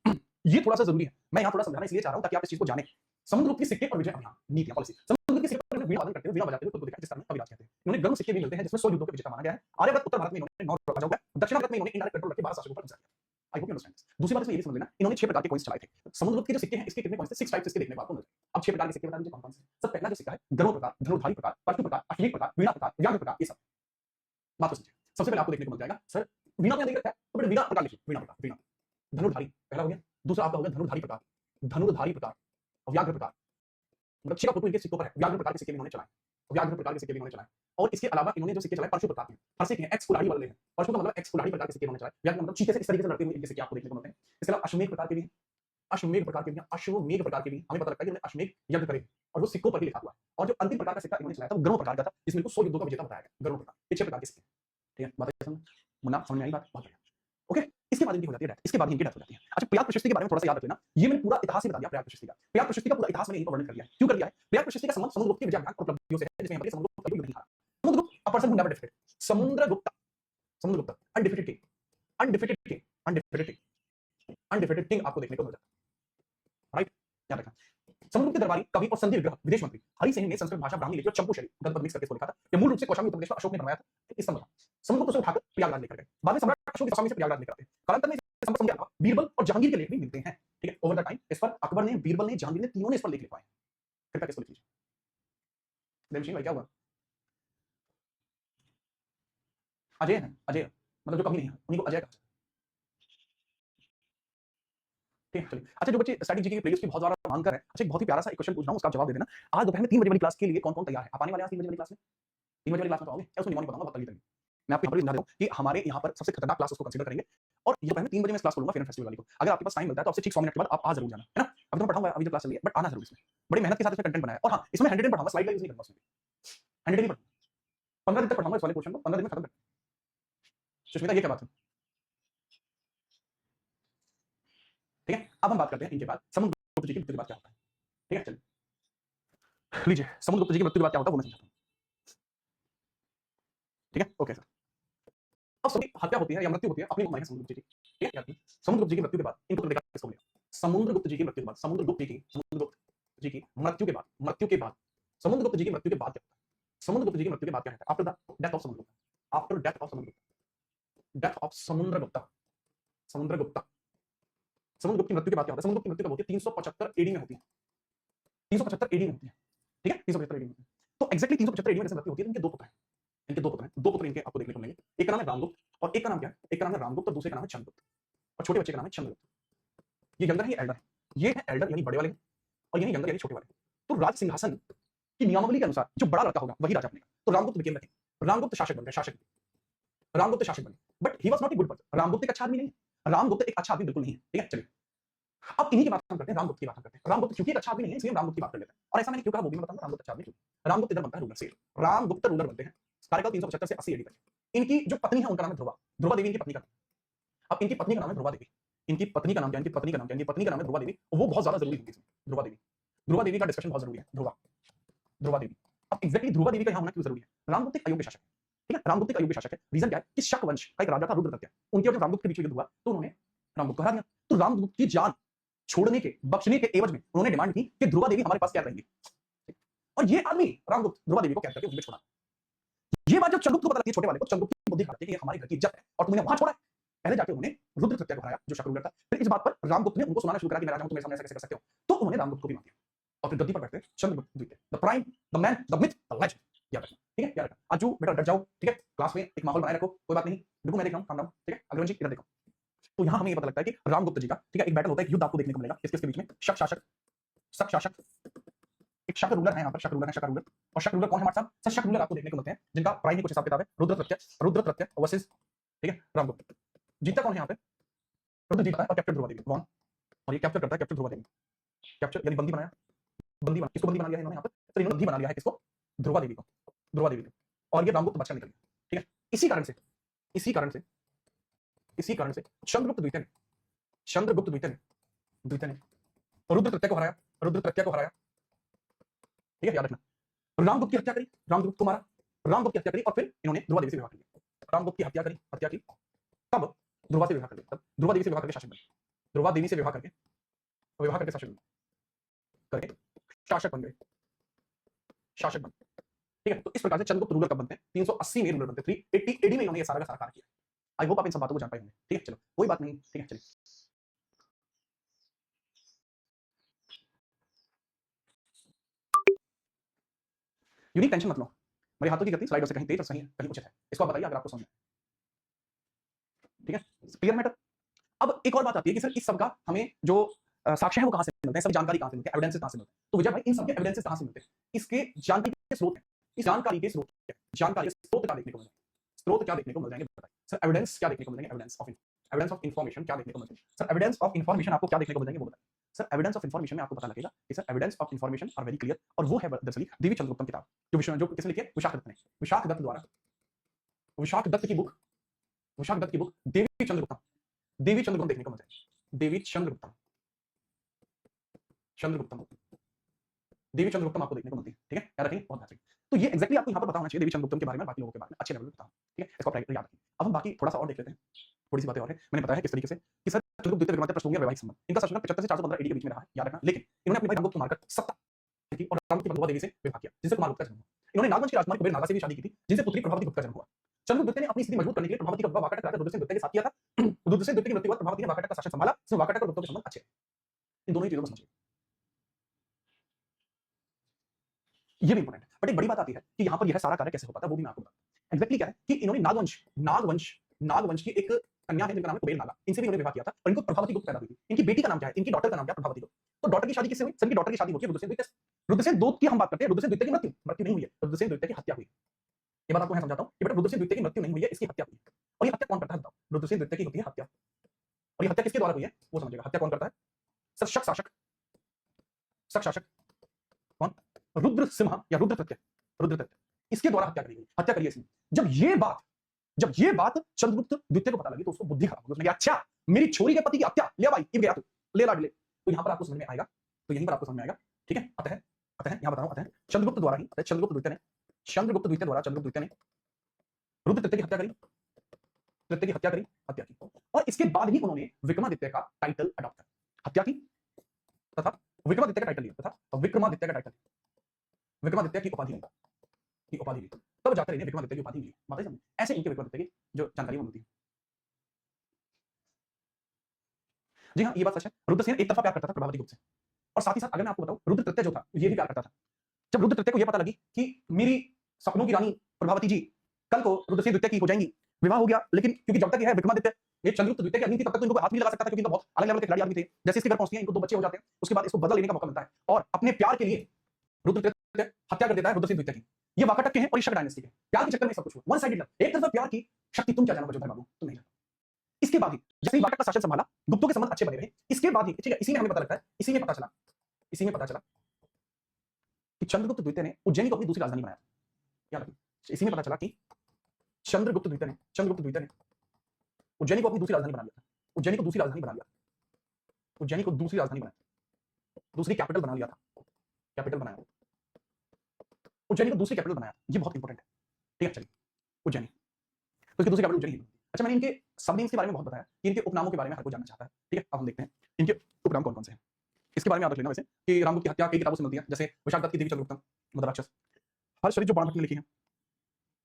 ये थोड़ा सा जरूरी है, मैं यहां थोड़ा समझाना इसलिए चाह रहा हूं ताकि आप इस चीज को जानें। समुद्रगुप्त के सिक्के और विजय अभियान, नीतियां, पॉलिसी। समुद्रगुप्त के सिक्के पर वीणा वादन करते हुए, वीणा बजाते हुए खुद को दिखाया, जिस तरह कविराज कहते हैं। इन्होंने गर्म सिक्के भी मिलते हैं जिसमें 100 युद्धों के विजेता माना गया है। आर्यभट्ट उत्तर भारत में इन्होंने 9 राजाओं का, दक्षिण भारत में इन्होंने इनडायरेक्ट कंट्रोल रखे 12 शासकों पर कब्जा किया। I hope you understand this. दूसरी बात इसमें ये भी समझ लेना, इन्होंने 6 प्रकार के कॉइन्स चलाए थे। समुद्रगुप्त के जो सिक्के हैं, इसके कितने कॉइन्स थे, 6 टाइप्स इसके देखने को आपको मिलते हैं। अब 6 प्रकार के सिक्के बता दीजिए कौन-कौन से। सब पहला जो सिक्का है, गरुड़ प्रकार, धनुर्धारी प्रकार, पशु प्रकार, अश्लील प्रकार, वीणा प्रकार, व्याघ्र प्रकार, ये सब बात समझिए। सबसे पहले आपको देखने को मिल जाएगा, सर वीणा पे देख रखा है तो वीणा प्रकार लिखिए, वीणा प्रकार, वीणा। धनुर्धारी पहला हो गया, दूसरा आपका हो गया धनुर्धारी प्रकार, धनुर्धारी प्रकार, व्याघ्र प्रकार, मतलब 6 का फोटो इनके सिक्कों पर है। व्याघ्र प्रकार के सिक्के भी इन्होंने चलाए, व्याघ्र प्रकार के सिक्के भी इन्होंने चलाए। और इसके अलावा इन्होंने जो सिक्के चलाए परशु प्रकार के, परसे के हैं, एक्स कुल्हाड़ी वाले हैं, परशु का मतलब एक्स कुल्हाड़ी प्रकार के सिक्के इन्होंने चलाए। व्याघ्र मतलब चीते से इस तरीके से लड़ते हुए इनके सिक्के आपको देखने को मिलते हैं। इसके अलावा अश्वमेध प्रकार के भी, अश्वमेध प्रकार के भी, अश्वमेध प्रकार के भी हमें पता लगता है कि इन्होंने अश्वमेध यज्ञ करे और वो सिक्कों पर ही लिखा हुआ है। और जो अंतिम प्रकार का सिक्का इन्होंने चलाया था वो गरुड़ प्रकार का था, जिसमें इनको 100 युद्धों का विजेता बताया गया, गरुड़ प्रकार। ये 6 प्रकार के सिक्के, ठीक है, बात समझ मुन्ना, समझ में आई बात, बहुत बढ़िया, ओके। इसके बाद इनकी हो जाती है डेथ, इसके बाद इनकी डेथ हो जाती है। अच्छा, प्रयाग प्रशस्ति के बारे में थोड़ा सा याद रख लेना, ये मैंने पूरा इतिहास ही बता दिया। प्रयाग प्रशस्ति का, प्रयाग प्रशस्ति का पूरा इतिहास मैंने इनको वर्णन कर दिया है। क्यों कर दिया है? प्रयाग प्रशस्ति का संबंध समुद्रगुप्त के विजय अभियान और उपलब्धियों से है, जिसमें हमारे समुद्रगुप्त कभी नहीं हारा। Samudragupta a person who never defeated, Samudragupta, Samudragupta undefeated king, undefeated king, undefeated king, undefeated king आपको देखने को मिल जाता है, राइट, याद रखना। समुद्रगुप्त के दरबारी कवि और संधि विग्रह विदेश मंत्री हरिसेन ने संस्कृत भाषा ब्राह्मणी लिपि और चंपू शैली गद्य मिक्स करके इसको लिखा था। ये मूल रूप से कौशाम्बी उत्तर प्रदेश में अशोक ने बनवाया था। इस स्तंभ था, समुद्रगुप्त उसे उठाकर प्रयागराज लेकर गए। बाद में सम्राट अशोक के स्वामी से प्रयागराज लेकर आते। कालांतर में संपर्क के अलावा बीरबल और जहांगीर के लेख भी मिलते हैं। ठीक है, ओवर द टाइम इस पर अकबर ने, बीरबल ने, जहांगीर ने, तीनों ने इस पर लेख लिखवाए। कृपया किसको लिख लीजिए। देवसिंह भाई क्या हुआ? अजय है, अजय मतलब जो कभी नहीं है उन्हीं को अजय कहा। ठीक है, चलिए। अच्छा, जो बच्चे स्टैटिक जीके की प्लेलिस्ट की बहुत ज्यादा मांग कर रहे हैं, अच्छा एक बहुत ही प्यारा सा एक क्वेश्चन पूछ रहा हूं, उसका जवाब दे देना। आज दोपहर में 3 बजे वाली क्लास के लिए कौन-कौन तैयार है? आप आने वाले हैं आज 3 बजे वाली क्लास में? 3 बजे वाली क्लास में तो आओगे? या उसको निमोनिक बताऊंगा, बहुत तगड़ी तगड़ी। मैं आपको यहाँ पर समझा देता हूँ कि हमारे यहाँ पर सबसे खतरनाक क्लास उसको कंसीडर करेंगे और ये दोपहर में 3 बजे मैं इस क्लास को लूंगा, फेयर एंड फेस्टिवल वाली को। अगर आपके पास टाइम मिलता है तो आपसे ठीक 100 मिनट के बाद आप आ जरूर जाना, है ना? अभी तो मैं पढ़ाऊंगा, अभी जो क्लास चल रही है, बट आना जरूर इसमें। बड़ी मेहनत के साथ इसमें कंटेंट बनाया है और हाँ, इसमें हैंडेड पढ़ाऊंगा, स्लाइड का यूज नहीं करूंगा इसमें। हैंडेड नहीं पढ़ाऊंगा, 15 दिन तक पढ़ाऊंगा इस वाले पोर्शन को, 15 दिन में खत्म कर। सुष्मिता ये क्या बात है? ठीक है, अब हम बात करते हैं इनके बाद समुद्रगुप्त जी की मृत्यु के बाद क्या होता है। ठीक है, चलिए लीजिए, समुद्रगुप्त जी की मृत्यु के बाद क्या होता है वो मैं समझाता हूँ। ठीक है, ओके सर। अब सभी हत्या होती है या मृत्यु होती है अपनी मां है समुद्रगुप्त जी की। ठीक है, समुद्रगुप्त जी की मृत्यु के बाद इनको देखा किसको मिलेगा? समुद्रगुप्त जी की मृत्यु के बाद, समुद्रगुप्त जी की मृत्यु के बाद, समुद्रगुप्त जी की मृत्यु के बाद क्या होता है? समुद्रगुप्त जी की मृत्यु के बाद क्या होता है? After the death of Samudragupta, after death of Samudragupta, death of Samudragupta, Samudragupta, Samudragupta की मृत्यु के बाद क्या होता है? समुद्रगुप्त की मृत्यु कब होती है? 375 एडी में होती है। 375 एडी में होती है। ठीक है, 375 एडी में होती है। तो एक्जेक्टली 375 एडी में कैसे मृत्यु होती है? इनके दो पुत्र हैं, इनके दो पुत्र हैं, दो पुत्र इनके आपको देखने को मिलेंगे। एक का नाम है रामगुप्त और एक का नाम क्या है? एक का नाम है रामगुप्त और दूसरे का नाम है चंद्रगुप्त और छोटे बच्चे का नाम है चंद्रगुप्त। ये यंगर है, ये एल्डर है। ये है एल्डर यानी बड़े वाले और ये यंगर यानी छोटे वाले। तो राज सिंहासन की नियमावली के अनुसार जो बड़ा लड़का होगा वही राजा बनेगा। तो Ramgupta became the king, Ramgupta शासक बन गए, शासक, रामगुप्त शासक बने। But he was not a good person, Ramgupta एक अच्छा आदमी नहीं है, रामगुप्त एक अच्छा आदमी बिल्कुल नहीं है। ठीक है, चलिए अब इन्हीं की बात हम करते हैं, रामगुप्त की बात हम करते हैं। रामगुप्त क्योंकि एक अच्छा आदमी नहीं है इसलिए हम रामगुप्त की बात कर लेते हैं। और ऐसा मैंने क्यों कहा वो भी मैं बताऊंगा। रामगुप्त अच्छा आदमी क्यों? रामगुप्त इधर बनता है रूलर से, रामगुप्त रूलर बनते हैं कार्यकाल 375 से 80 एडी तक। इनकी जो पत्नी है उनका नाम है ध्रुवा, ध्रुवा देवी इनकी पत्नी का। अब इनकी पत्नी का नाम है ध्रुवा देवी, इनकी पत्नी का नाम क्या है? इनकी पत्नी का नाम क्या है? इनकी पत्नी का नाम है ध्रुवा देवी। वो बहुत ज्यादा जरूरी होगी इसमें, ध्रुवा देवी। ध्रुवा देवी का डिस्कशन बहुत जरूरी है। ध्रुवा, ध्रुवा देवी। अब एग्जैक्टली ध्रुवा देवी का यहाँ होना क्यों जरूरी है? रामगुप्त एक अयोग्य शासक है। ठीक है, रामगुप्त एक अयोग्य शासक है। रीजन क्या है कि शक वंश का एक राजा था रुद्रप्रत्या, उनके और जब रामगुप्त के बीच में युद्ध हुआ तो उन्होंने रामगुप्त को हरा दिया। तो रामगुप्त की जान छोड़ने के, बख्शने के एवज में उन्होंने डिमांड की कि ध्रुवा देवी हमारे पास कैद रहेंगी। और ये आदमी रामगुप्त ध्रुवा देवी को कैद करके उनमें छोड़ा। ये बात जब चंद्रगुप्त को पता लगती है, छोटे वाले को, चंद्रगुप्त की बुद्धि खाती है कि ये हमारे घर की इज्जत है और तुमने वहां छोड़ा है। पहले जाके उन्होंने रुद्रप्रत्या को हराया जो शक रूलर था। फिर इस बात पर रामगुप्त ने उनको सुनाना शुरू करा कि मैं राजा हूं, तुम मेरे सामने ऐसे कैसे कर सकते हो। तो उन्होंने रामगुप्त को भी मार दिया और फिर गद्दी पर बैठते चंद्रगुप्त द्वितीय, the prime, the man, the myth, the legend. याद रखना, ठीक है, याद रखना। आजू बेटा डट जाओ, ठीक है, क्लास में एक माहौल बनाए रखो, कोई बात नहीं। देखो मैं देख रहा हूं, काम डाउन, ठीक है, अग्रवन जी इधर देखो। तो यहां हमें ये पता लगता है कि रामगुप्त जी का, ठीक है, एक बैटल होता है, एक युद्ध आपको देखने को मिलेगा किसके बीच में? शक शासक, शक शासक, एक शक रूलर है यहाँ पर, शक रूलर है, शक रूलर। और शक रूलर कौन है हमारे साथ? सर शक रूलर आपको देखने को मिलते हैं जिनका प्राइम ही कुछ हिसाब किताब है, रुद्रप्रत्य वर्सेस, ठीक है, रामगुप्त। जीता कौन है यहाँ पे? रुद्र जीता है और कैप्टन ध्रुवा देवी कौन? और ये कैप्चर करता है, कैप्टन ध्रुवा देवी, कैप्चर यानी बंदी बनाया, बंदी बना, किसको बंदी बना लिया है इन्होंने यहाँ पर? तो इन्होंने बंदी बना लिया है किसको? ध्रुवा देवी को, ध्रुवा देवी को। और ये रामगुप्त बचकर निकल गया। ठीक है, इसी कारण से, इसी कारण से, इसी कारण से चंद्रगुप्त द्वितीय ने, चंद्रगुप्त द्वितीय ने, द्वितीय ने रुद्रप्रत्य को हराया, रुद्रप्रत्य को हराया। ठीक है, याद रखना। रामगुप्त की हत्या करी, रामगुप्त को मारा, रामगुप्त की हत्या करी और फिर इन्होंने ध्रुवा देवी से विवाह कर लिया। रामगुप्त की हत्या करी, हत्या की, तब ध्रुवा से विवाह कर लिया, तब ध्रुवा देवी से विवाह करके शासक बने, ध्रुवा देवी से विवाह करके, विवाह करके शासक बने, करके शासक बन गए, शासक बन। ठीक है, तो इस प्रकार से चंद्रगुप्त रूलर कब बनते हैं? 380 में रूलर बनते हैं, 380 एडी में इन्होंने ये सारा का सारा कार्य किया। आई होप आप इन सब बातों को जान पाए होंगे। ठीक है, चलो कोई बात नहीं, ठीक है, चलिए। यूनिक टेंशन मत लो, मेरे हाथों की गति स्लाइडर से कहीं तेज और कहीं उचित है, इसको आप बताइए अगर आपको समझ में। ठीक है, क्लियर मैटर। अब एक और बात आती है कि सर इस सब का हमें जो साक्ष्य है वो कहां से मिलते हैं, सब जानकारी कहां से मिलती है, एविडेंसेस कहां से मिलते हैं? तो विजय भाई इन सब के एविडेंसेस कहां से मिलते हैं? इसके जानकारी के स्रोत हैं, इस जानकारी के स्रोत क्या है? जानकारी के स्रोत क्या देखने को मिलेंगे? स्रोत क्या देखने को मिल जाएंगे बताइए सर? एविडेंस क्या देखने को मिलेंगे? एविडेंस ऑफ इन्फॉर्मेशन क्या देखने को मिलेंगे सर? एविडेंस ऑफ इन्फॉर्मेशन आपको क्या देखने को मिल जाएंगे वो बताइए सर? एविडेंस ऑफ इन्फॉर्मेशन में आपको पता लगेगा कि sir evidence of information are very clear, और वो है दरअसल देवी चंद्रगुप्तम किताब, जो किसने लिखी है? विशाख दत्त ने, विशाख दत्त द्वारा, विशाख दत्त की बुक, विशाख दत्त की बुक देवी चंद्रगुप्तम, देवी चंद्रगुप्तम देखने को मिल जाएगी, देवी चंद्रगुप्तम, चंद्रगुप्तम, देवी चंद्रगुप्तम आपको देखने को मिलती है। ठीक है, याद रखेंगे, बहुत बेहतरीन। तो ये एक्जेक्टली आपको यहाँ पर पता होना चाहिए देवी चंद्रगुप्तम के बारे में, बाकी लोगों के बारे में अच्छे लेवल में पता हो। ठीक है, इसको याद रखें। अब हम बाकी थोड़ा सा और देख लेते हैं, थोड़ी सी बातें और है। मैंने बताया किस तरीके से कि सर चंद्रगुप्त द्वितीय विक्रमादित्य पृष्ठभूमि वैवाहिक संबंध, इनका शासनकाल 75 से 415 एडी के बीच में रहा है, याद रखना। लेकिन इन्होंने अपने भाई रामगुप्त को मारकर सत्ता की और रामगुप्त की ध्रुवा देवी से विवाह किया, जिससे कुमार गुप्त का जन्म हुआ। इन्होंने नागवंश की राजकुमारी कुबेर नागा से भी शादी की थी, जिनसे पुत्री प्रभावती गुप्त का जन्म हुआ। चंद्रगुप्त द्वितीय ने अपनी स्थिति मजबूत करने के लिए प्रभावती का विवाह वाकाटक राजा रुद्रसेन द्वितीय के साथ किया था। रुद्रसेन द्वितीय की मृत्यु के बाद प्रभावती ने वाकाटक का शासन संभाला, इसमें वाकाटक और गुप्तों के संबंध अच्छे। इन दोनों ही चीजों को समझिए, ये भी इंपॉर्टेंट है। बट एक बड़ी बात आती है कि यहां पर यह सारा कार्य कैसे हो पाता है, वो भी मैं आपको बताऊं। एग्जैक्टली क्या है कि इन्होंने नागवंश की एक कन्या है जिनका नाम है कुबेर नागा, इनसे भी इन्होंने विवाह किया था और इनको प्रभावती गुप्त पैदा हुई थी। इनकी बेटी का नाम क्या है, इनकी डॉटर का नाम क्या है, प्रभावती गुप्त। तो डॉटर की शादी किससे हुई, सर की डॉटर की शादी होती है रुद्रसेन द्वितीय से। रुद्रसेन दो की हम बात करते हैं, रुद्रसेन द्वितीय की मृत्यु नहीं हुई है, रुद्रसेन द्वितीय की हत्या हुई। ये बात आपको मैं समझाता हूं कि बेटा रुद्रसेन द्वितीय की मृत्यु नहीं हुई है, इसकी हत्या हुई है। और ये हत्या कौन करता है बताओ, रुद्रसेन द्वितीय की होती है हत्या। और ये हत्या किसके द्वारा हुई है वो समझिएगा। हत्या कौन करता है, सर शक शासक कौन, रुद्र सिंह या रुद्र तृतीय, इसके द्वारा हत्या करी गई, हत्या करी इसने। जब ये बात चंद्रगुप्त द्वितीय को पता लगी तो उसको बुद्धि खराब हो गई। उसने कहा अच्छा मेरी छोरी के पति की हत्या, ले भाई ये गया तू, ले ला ले। तो यहां पर आपको समझ में आएगा, तो यहीं पर आपको समझ में आएगा, ठीक है। अतः यहां बता रहा हूं, अतः चंद्रगुप्त द्वारा ही, चंद्रगुप्त द्वितीय ने रुद्र तृतीय की हत्या करी, हत्या की। और इसके बाद ही उन्होंने विक्रमादित्य का टाइटल अडॉप्ट किया, हत्या की तथा विक्रमादित्य का टाइटल लिया, तथा विक्रमादित्य की उपाधि ली, तब जाकर इन्हें विक्रमादित्य की उपाधि मिली। बात समझ, ऐसे इनके विक्रमादित्य की जो जानकारी वो मिलती है। जी हाँ, ये बात सच है। रुद्रसेन एक तरफा प्यार करता था प्रभावती गुप्त से, और साथ ही साथ अगर मैं आपको बताऊं रुद्र तृतीय जो था ये भी प्यार करता था। जब रुद्र तृतीय को यह पता लगी कि मेरी सपनों की रानी प्रभावती जी कल को रुद्रसेन द्वितीय की हो जाएंगी, विवाह हो गया। लेकिन क्योंकि जब तक यह है विक्रमादित्य ये चंद्रगुप्त द्वितीय की अग्नि थी, तब तक तो इनको हाथ नहीं लगा सकता था, क्योंकि इनको बहुत अलग लेवल के खिलाड़ी आदमी थे। जैसे इसके घर पहुंचती है, इनको 2 बच्चे हो जाते हैं, उसके बाद इसको बदला लेने का मौका मिलता है और अपने प्यार के लिए रुद्र तृतीय हत्या कर देता है रुद्रसेन द्वितीय की। ये वाकाटक के हैं और ये शक डायनेस्टी के। प्यार के चक्कर में सब कुछ हुआ, वन साइडेड लव, एक तरफा प्यार की शक्ति तुम क्या जानोगे जोधा बाबू, तुम नहीं जानते। इसके बाद ही जैसे ही वाकाटक का शासन संभाला, गुप्तों के संबंध अच्छे बने रहे। इसके बाद ही ठीक है, इसी में हमें पता लगता है, इसी में पता चला कि चंद्रगुप्त द्वितीय ने उज्जैनी को अपनी दूसरी राजधानी बनाया। याद रखिए, इसी में पता चला कि चंद्रगुप्त द्वितीय ने उज्जैनी को अपनी दूसरी राजधानी बना लिया था। दूसरी कैपिटल बना लिया था, उज्जैनी को दूसरी कैपिटल बनाया। ये बहुत इंपॉर्टेंट है, ठीक है। चलिए उज्जैनी, तो इसकी दूसरी कैपिटल उज्जैनी। अच्छा, मैंने इनके सब नेम्स के बारे में बहुत बताया कि इनके उपनामों के बारे में हर कोई जानना चाहता है, ठीक है। अब हम देखते हैं इनके उपनाम कौन कौन से हैं। इसके बारे में याद रख लेना वैसे कि रामगुप्त की हत्या कई किताबों से मिलती है, जैसे विशाखदत्त की देवी चंद्रगुप्तम मदराक्षस, हर शरीफ जो बाणभट्ट ने लिखी है,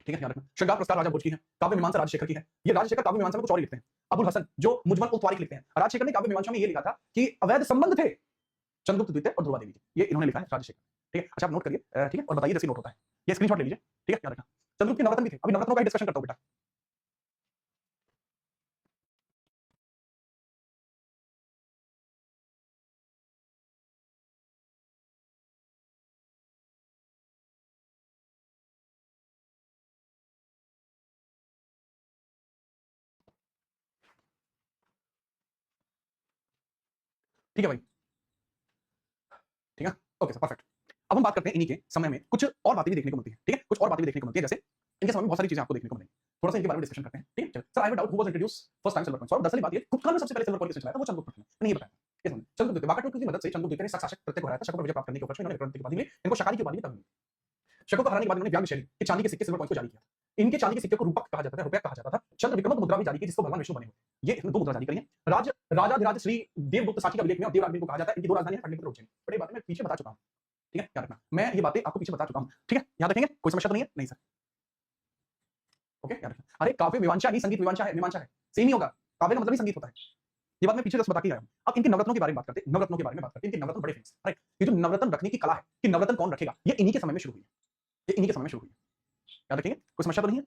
ठीक है, याद रखना। श्रृंगार प्रस्तार राजा भोज की है, काव्य मीमांसा राजशेखर की है। ये राजशेखर काव्य मीमांसा में कुछ और लिखते हैं। अबुल हसन जो मुजमल उल तवारिक लिखते हैं। राजशेखर ने काव्य मीमांसा में ये लिखा था कि अवैध संबंध थे चंद्रगुप्त द्वितीय और ध्रुवा देवी के, ये इन्होंने लिखा है राजशेखर, ठीक है। अच्छा आप नोट करिए, ठीक है, और बताइए जैसे नोट होता है, ये स्क्रीनशॉट ले लीजिए, ठीक है, याद रखना। चंद्रगुप्त के नवरत्न भी थे, अभी नवरत्नों का डिस्कशन करता हूं बेटा। ठीक है भाई, ठीक है, ओके सर, परफेक्ट। अब हम बात करते हैं इन्हीं के समय में कुछ और बातें भी देखने को मिलती है, ठीक है, कुछ और बातें भी देखने को मिलती है। जैसे इनके समय में बहुत सारी चीजें आपको देखने को मिलेंगी, थोड़ा सा इनके बारे में डिस्कशन करते हैं, ठीक है। चलो sir, I have doubt who was introduce first time silver coin. Sir दरअसल बात ये कुतकाल में सबसे पहले सिल्वर कॉइन किसने चलाया था, वो चंद्रगुप्त ने, मैंने ये बताया। ये समझ, चंद्रगुप्त द्वितीय वाकाटक की मदद से चंद्रगुप्त द्वितीय ने शासक प्रत्यय को हराया था। शकों पर विजय प्राप्त करने के उपलक्ष्य में इन्होंने विक्रमादित्य की उपाधि ली, इनको शकारी की उपाधि भी तब मिली। शकों को हराने के बाद इन्होंने व्यांग शैली के चांदी के सिक्के सिल्वर कॉइन को जारी किया। इनके चांदी के सिक्के को रूपक कहा जाता है, रुपया कहा जाता था। चंद्र विक्रमक मुद्रा भी जारी की, जिसको भगवान विष्णु बने हुए। ये 2 मुद्रा जारी करी है। राजाधिराज श्री देवगुप्त साक्षी का अभिलेख में, और देवराज को कहा जाता है। इनकी 2 राजधानियां पाटलिपुत्र और उज्जैन। बड़ी बातें मैं पीछे बता चुका हूं, ठीक है, याद रखना। मैं ये बातें आपको पीछे बता चुका हूं, ठीक है, याद रखेंगे, कोई समस्या तो नहीं है? नहीं सर, ओके, याद रखना। अरे काव्य मीमांसा नहीं संगीत मीमांसा है, सेम ही होगा। काव्य का मतलब ही संगीत होता है। ये बात मैं पीछे बता के आया हूं। अब इनके नवरत्नों के बारे में बात करते हैं, इनके नवरत्न बड़े फेमस, राइट। ये जो नवरत्न रखने की कला है कि नवरत्न कौन रखेगा, ये इन्हीं के समय में शुरू हुई है, याद रखेंगे, कोई समस्या तो नहीं है?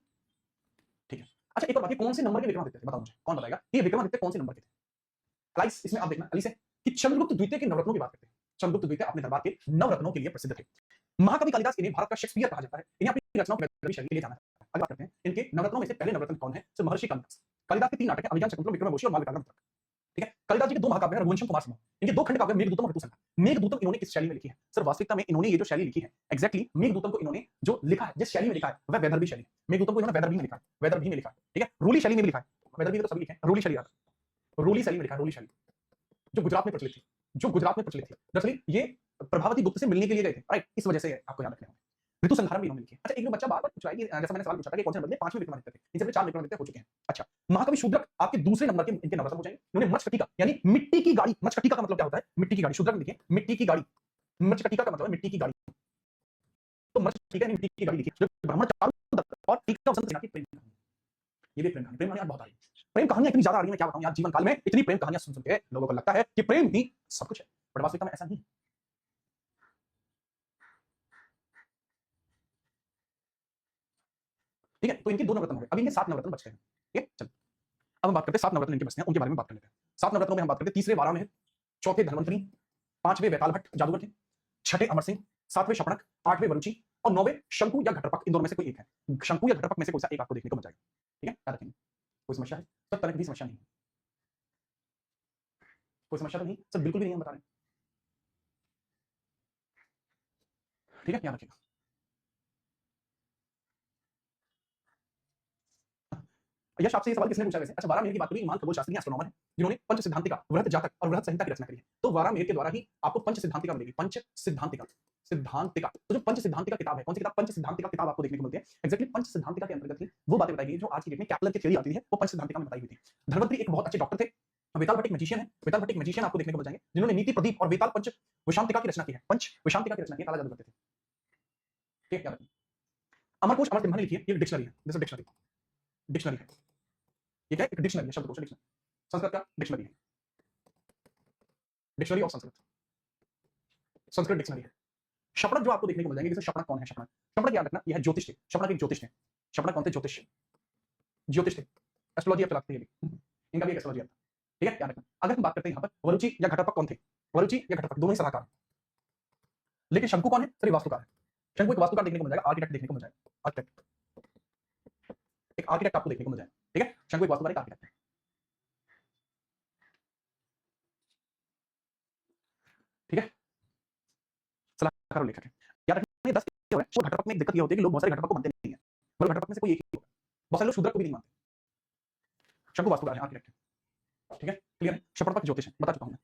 ठीक है। अच्छा, एक और बात, कौन से नंबर के विक्रमादित्य थे, बताओ मुझे, कौन बताएगा ये विक्रमादित्य कौन से नंबर के थे? गाइस इसमें आप देखना अली से कि चंद्रगुप्त द्वितीय के नवरत्नों की बात करते हैं। चंद्रगुप्त द्वितीय अपने दरबार के नवरत्नों के लिए प्रसिद्ध थे। महाकवि कालिदास इन्हें भारत का शेक्सपियर कहा जाता है। इन्हें अपनी रचनाओं की वैभवी शैली के लिए जाना जाता है। आगे बात करते हैं इनके नवरत्नों में से पहले नवरत्न कौन है? सर महर्षि कालिदास। कालिदास के 3 नाटक हैं, अभिज्ञान शाकुंतलम, विक्रमोर्वशी और मालविकाग्निमित्र, ठीक है। कालिदास जी के 2 महाकाव्य हैं, रघुवंशम कुमार संभव। इनके 2 खंड काव्य मेघदूतम और ऋतुसंहार। मेघदूतम इन्होंने किस शैली में लिखी है? सर वास्तविकता में इन्होंने ये जो शैली लिखी है, एग्जैक्टली मेघदूतम को इन्होंने जो लिखा है, जिस शैली में लिखा है वह वैदर्भी शैली। मेघदूतम को इन्होंने वैदर्भी में लिखा है, ठीक है। रूली शैली में भी लिखा है, वैदर्भी तो सभी लिखे हैं, रूली शैली में लिखा है, रूली शैली जो गुजरात में प्रचलित थी, दरअसल ये प्रभावती गुप्त से मिलने के लिए गए थे, राइट। इस वजह से आपको याद रखना है। ऋतु संहार भी इन्होंने लिखी है। अच्छा, एक जो बच्चा बार-बार पूछ रहा है कि जैसा मैंने सवाल पूछा था कि कौन से बदले 5वें विक्रमादित्य थे, इनसे 4 विक्रमादित्य हो चुके हैं। अच्छा, महाकवि शूद्रक आपके दूसरे नंबर के इनके नवरत्न हो जाएंगे। इन्होंने मत्स्यकटिका यानी मिट्टी की गाड़ी, मत्स्यकटिका का मतलब क्या होता है? मिट्टी की गाड़ी। शूद्रक लिखिए मिट्टी की गाड़ी, मत्स्यकटिका का मतलब है मिट्टी की गाड़ी। तो मत्स्यकटिका यानी मिट्टी की गाड़ी लिखिए, जो ब्राह्मण चारु दत्त और टीका वसंत सेना की प्रेम कहानी। ये भी प्रेम कहानी यार बहुत आ रही है, प्रेम कहानियां इतनी ज्यादा आ रही है, मैं क्या बताऊं यार, जीवन काल में इतनी प्रेम कहानियां सुन सुन के लोगों को लगता है कि प्रेम ही सब कुछ है, बट वास्तविकता में ऐसा नहीं है। ठीक है, तो इनके 2 नवरत्न हो गए, अभी इनके 7 नवरत्न बचते हैं। ठीक है, चलो अब हम बात करते हैं 7 नवरत्न इनके बचते हैं, उनके बारे में बात कर लेते हैं। 7 नवरत्नों में हम बात करते हैं, तीसरे वारामिहिर, चौथे धन्वंतरी, 5वें वैताल भट्ट जादूगर थे, 6ठे अमर सिंह, 7वें शपणक, 8वें वरुचि और 9वें शंकु या घटरपक, इन दोनों में से कोई एक है। शंकु या घटरपक में से कोई सा एक आपको देखने को मिल जाएगा। ठीक है, याद रखेंगे। कोई समस्या है? सब तरह की समस्या नहीं है, कोई समस्या तो नहीं, सब बिल्कुल भी नहीं हम बता रहे हैं। ठीक है, याद रखिएगा। यश आपसे ये सवाल किसने पूछा वैसे? अच्छा, वारामिहिर की बात करें, महान खगोल शास्त्री एस्ट्रोनॉमर है जिन्होंने पंच सिद्धांतिका, वृहत जातक और वृहत संहिता की रचना करी है। तो वारामिहिर के द्वारा ही आपको पंच सिद्धांतिका मिलेगी, पंच सिद्धांतिका, सिद्धांतिका। तो जो पंच सिद्धांतिका किताब है, कौन सी किताब? पंच सिद्धांतिका किताब आपको देखने को मिलती है। एक्जेक्टली पंच सिद्धांतिका के अंतर्गत ही वो बातें बताई गई जो आज की डेट में कैप्लर की थ्योरी आती है, वो पंच सिद्धांतिका में बताई हुई थी। धर्मवंतरी एक बहुत अच्छे डॉक्टर थे, वेताल भट्ट एक मैजिशियन है, वेताल भट्ट एक मैजिशियन आपको देखने को मिल जाएंगे जिन्होंने नीति प्रदीप और वेताल पंच विशांतिका की रचना की है, पंच विशांतिका की रचना की है, काला जादू करते थे। ठीक है, क्या रखें? अमरकोश अमर सिम्हा ने लिखी है, ये डिक्शनरी है, जैसे डिक्शनरी, डिक्शनरी है, ये क्या है? एक डिक्शनरी है, शब्दकोश डिक्शनरी, संस्कृत का डिक्शनरी है, dictionary of Sanskrit, Sanskrit dictionary है। शपणक जो आपको देखने को मिल जाएंगे, जैसे शपणक कौन है? शपणक, शपणक याद रखना, यह है ज्योतिष थे, शपणक एक ज्योतिष थे। शपणक कौन थे? ज्योतिष, ज्योतिष थे, एस्ट्रोलॉजी अब चलाते हैं, इनका भी एक एस्ट्रोलॉजी था। ठीक है, याद रखना। अगर हम बात करते हैं यहाँ पर वरुचि या घटरपक कौन थे? वरुचि या घटरपक दोनों ही सलाहकार हैं, लेकिन शंकु कौन है? सर वास्तुकार है। शंकु एक वास्तुकार देखने को मिल जाएगा, आर्किटेक्ट देखने को मिल जाएगा, आर्किटेक्ट, एक आर्किटेक्ट आपको देखने को मिल जाएगा। ठीक है, शंकु एक वास्तुकार, एक आर्किटेक्ट है। ठीक है, सलाहकार और लेखक है। याद रखना, 10 हो रहा है। घटरपक में एक दिक्कत ये होती है कि लोग बहुत सारे घटरपक को मानते नहीं है, मतलब घटरपक में से कोई एक ही होगा, बहुत सारे लोग शूद्रक को भी नहीं मानते। शंकु वास्तुकार है, आर्किटेक्ट है। ठीक है, क्लियर है? शपणपक ज्योतिष है, बता चुका हूं मैं।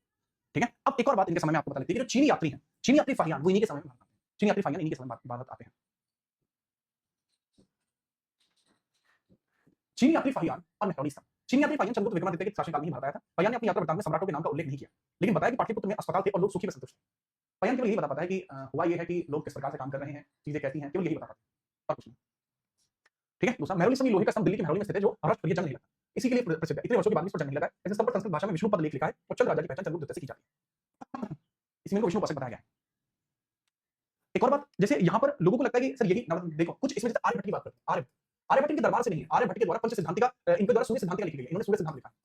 ठीक है, अब एक और बात इनके समय में आपको बता लेते हैं, जो चीनी यात्री हैं, चीनी यात्री फाहियान, वो इन्हीं के समय में भारत आते हैं। चीनी यात्री फाहियान इन्हीं के समय में भारत आते हैं। चीनी यात्री फाहियान और मेहरौली, चीनी यात्री फाहियान चंद्रगुप्त विक्रमादित्य के शासनकाल में ही भारत आया था। फाहियान ने अपनी यात्रा वृत्तांत में सम्राटों के नाम का उल्लेख नहीं किया, लेकिन बताया कि पाटलिपुत्र में अस्पताल थे और लोग सुखी व संतुष्ट थे। फाहियान केवल यही बता पाता है कि हुआ ये है कि लोग किस प्रकार से काम कर रहे हैं, चीजें कैसी हैं, केवल यही बता पाता है और कुछ नहीं। ठीक है, दूसरा मेहरौली लोहे का स्तंभ दिल्ली के मेहरौली में स्थित है, जो महाराष्ट्र पर जंग नहीं लगा, इसी के लिए प्रसिद्ध है। इतने वर्षों के बाद भी इस पर जंग नहीं लगा। ऐसे सब पर संस्कृत भाषा में विष्णु पद लेख लिखा है और चंद्र राजा की पहचान चंद्रगुप्त से की जाती है, इसमें इनको विष्णु उपासक बताया गया है। एक और बात, जैसे यहाँ पर लोगों को लगता है कि सर यही देखो कुछ इसमें, जैसे आर्यभट्ट की बात करते हैं, आर्यभट्ट इनके दरबार से नहीं है, आर्यभट्ट के द्वारा पंच सिद्धांतिका, इनके द्वारा सूर्य सिद्धांतिका लिखी गई है। इन्होंने सूर्य सिद्धांत लिखा है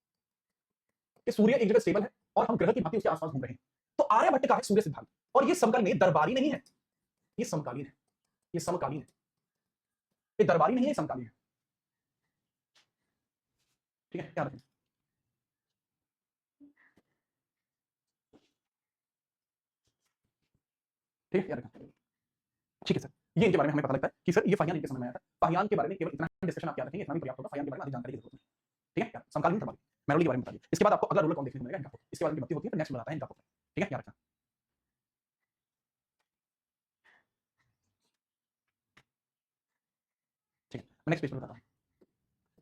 कि सूर्य एक जगह स्टेबल है और हम ग्रह की भांति उसके आसपास घूम रहे हैं, तो आर्यभट्ट का है सूर्य सिद्धांत। और ये समकालीन दरबारी नहीं है, ये समकालीन है, ये समकालीन है, ये दरबारी नहीं है, समकालीन है। ठीक है, क्या रखें? ठीक है, याद रखना। ठीक है सर, ये इनके बारे में हमें पता लगता है कि सर ये फाहियान इनके समय में आया था। फाहियान के बारे में केवल इतना डिस्कशन आप याद रखेंगे, इतना भी पर्याप्त होगा। फाहियान के बारे में अधिक जानकारी की जरूरत नहीं। ठीक है, समकालीन दरबारी मेहरौली के बारे में बताइए। इसके बाद आपको अगला रोलर कौन देखने को मिलेगा? इनका पुत्र, इसके बाद इनकी मृत्यु होती है, फिर नेक्स्ट बताता है इनका पुत्र। ठीक है, याद रखना। ठीक है, नेक्स्ट पेज पर बताता हूँ।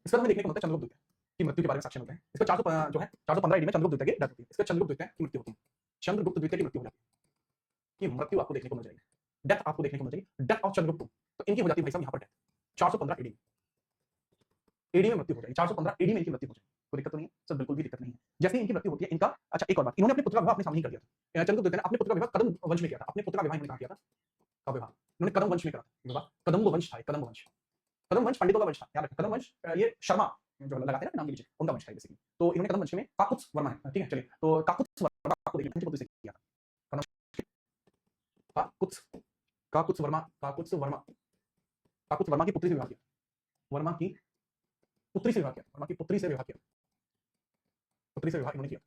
इसका हमें देखने को मिलता है चंद्रगुप्त द्वितीय की मृत्यु के बारे में साक्ष्य मिलते हैं। इसका 400 जो है 415 एडी में चंद्रगुप्त द्वितीय की डेथ होती है। इसका चंद्रगुप्त द्वितीय की मृत्यु होती है, चंद्रगुप्त द्वितीय की मृत्यु हो जाती है, की मृत्यु आपको देखने को मिल जाएगी, डेथ आपको देखने को मिल जाएगी, डेथ ऑफ चंद्रगुप्त। तो इनकी हो जाती है भाई साहब यहाँ पर डेथ 415 एडी, एडी में मृत्यु हो जाएगी, 415 एडी में इनकी मृत्यु हो जाएगी। कोई दिक्कत तो नहीं है सर? बिल्कुल भी दिक्कत नहीं है। जैसे ही इनकी मृत्यु होती है इनका, अच्छा एक और बात, इन्होंने अपने पुत्र का विवाह अपने सामने ही कर दिया था। चंद्रगुप्त द्वितीय ने अपने पुत्र का विवाह कदम वंश में किया था। अपने पुत्र का विवाह इन्होंने कहा किया था, का विवाह इन्होंने कदम वंश में करा था। विवाह कदम्ब वंश था, कदम्ब वंश, कदम वंश पंडितों का वंश था। याद रखना, कदम वंश ये शर्मा जो लगाते हैं ना नाम के पीछे, उनका वंश था बेसिकली। तो इन्होंने कदम वंश में काकुत्स वर्मा है। ठीक है, चलिए, तो काकुत्स वर्मा आपको देखिए पुत्र से किया था। काकुत्स, काकुत्स वर्मा, काकुत्स वर्मा, काकुत्स वर्मा की पुत्री से विवाह किया, वर्मा की पुत्री से विवाह किया, वर्मा की पुत्री से विवाह किया, पुत्री से विवाह इन्होंने किया।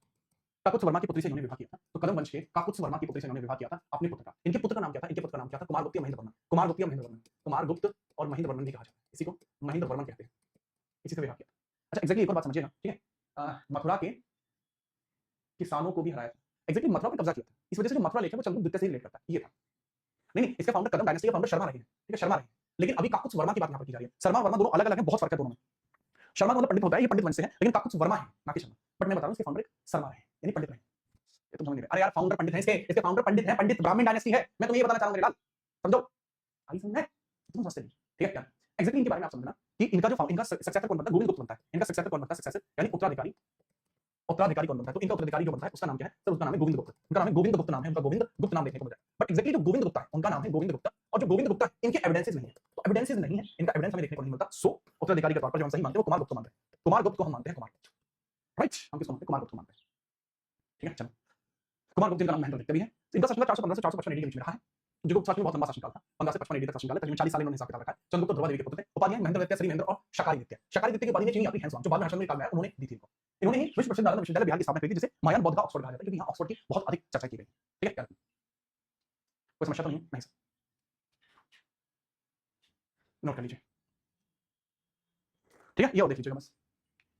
काकुत्स वर्मा की पुत्री से इन्होंने विवाह किया था। तो कदम वंश के काकुत्स वर्मा की पुत्री से इन्होंने विवाह किया था अपने पुत्र का। इनके पुत्र का नाम क्या था? इनके पुत्र का नाम क्या था? कुमारगुप्त या महेंद्र वर्मन। कुमारगुप्त या महेंद्र वर्मन, कुमारगुप्त और महेंद्र वर्मन भी कहा जाता है, इसी को महेंद्र वर्मन कहते हैं, इसी से विवाह किया। अच्छा एक्जैक्टली एक और बात समझिए ना, ठीक है, मथुरा के किसानों को भी हराया था, एक्जैक्टली मथुरा पर कब्जा किया था। इस वजह से जो मथुरा लेख है वो चंद्रगुप्त द्वितीय से रिलेट करता है, ये था। नहीं, इसके फाउंडर कदम डायनेस्टी के फाउंडर शर्मा रहे हैं। ठीक है, शर्मा रहे हैं, लेकिन अभी काकुत्स वर्मा की बात यहाँ पर की जा रही है। शर्मा वर्मा दोनों अलग अलग है, बहुत फर्क है दोनों में। शर्मा का मतलब पंडित होता है, ये पंडित वंश से है, लेकिन काकुत्स वर्मा है ना कि शर्मा। बट मैं बता रहा हूँ इसके फाउंडर शर्मा रहे, यानी पंडित रहे। ये तुम समझ नहीं रहे? अरे यार फाउंडर पंडित है, इसके फाउंडर पंडित है, पंडित ब्राह्मण डायनेस्टी है। मैं तुम्हें ये बताना चाहूंगा लाल, समझो, आई समझ तुम समझते नहीं। ठीक है, क्या एक्जैक्टली इनके बारे में आप समझना कि इनका सक्सेसर कौन बनता है, गोविंद गुप्त बनता है। इनका सक्सेसर कौन बनता है, सक्सेसर यानी उत्तराधिकारी, उत्तराधिकारी कौन बनता है, तो इनका उत्तराधिकारी जो बनता है उसका नाम क्या है सर, उसका नाम है गोविंद गुप्त। उनका नाम है गोविंद गुप्त, नाम है उनका गोविंद गुप्त नाम देखने को मिल जाए। बट एक्जेक्टली जो गोविंद गुप्ता है उनका नाम है गोविंद गुप्ता, और जो गोविंद गुप्ता है इनके एविडेंसेस नहीं है, तो एविडेंसेस नहीं है, इनका एविडेंस हमें देखने को नहीं मिलता। सो उत्तराधिकारी के तौर पर जो हम सही मानते हैं वो कुमार गुप्त को मानते हैं, कुमार गुप्त को हम मानते हैं, कुमार गुप्त, राइट, हम किसको मानते हैं, कुमार गुप्त को मानते हैं। ठीक है, चलो कुमार गुप्त जिनका नाम महेंद्र लिखते भी है, इनका शासनकाल 415 से 455 एडी के बीच में रहा है, जो सच में बहुत लंबा शासनकाल था, 15 से 55 एडी तक शासनकाल है, तकरीबन 40 साल इन्होंने हिसाब किताब रखा है। चंद्रगुप्त ध्रुवा देवी के पुत्र थे, उपाधियां महेंद्र द्वितीय, श्री महेंद्र और शकाई द्वितीय। शकाई द्वितीय की उपाधि चीनी यात्री हैंसवांग जो बाद में हर्षवर्धन काल में आया उन्होंने दी थी इनको। इन्होंने ही विश्व प्रसिद्ध नालंदा विश्वविद्यालय बिहार की स्थापना की थी, जिसे मायान बौद्ध का ऑक्सफोर्ड कहा जाता है, क्योंकि यहाँ ऑक्सफोर्ड की बहुत अधिक चर्चा की गई। ठीक है, क्या कोई समस्या तो नहीं सर, नोट कर लीजिए। ठीक है, ये और देख लीजिएगा बस,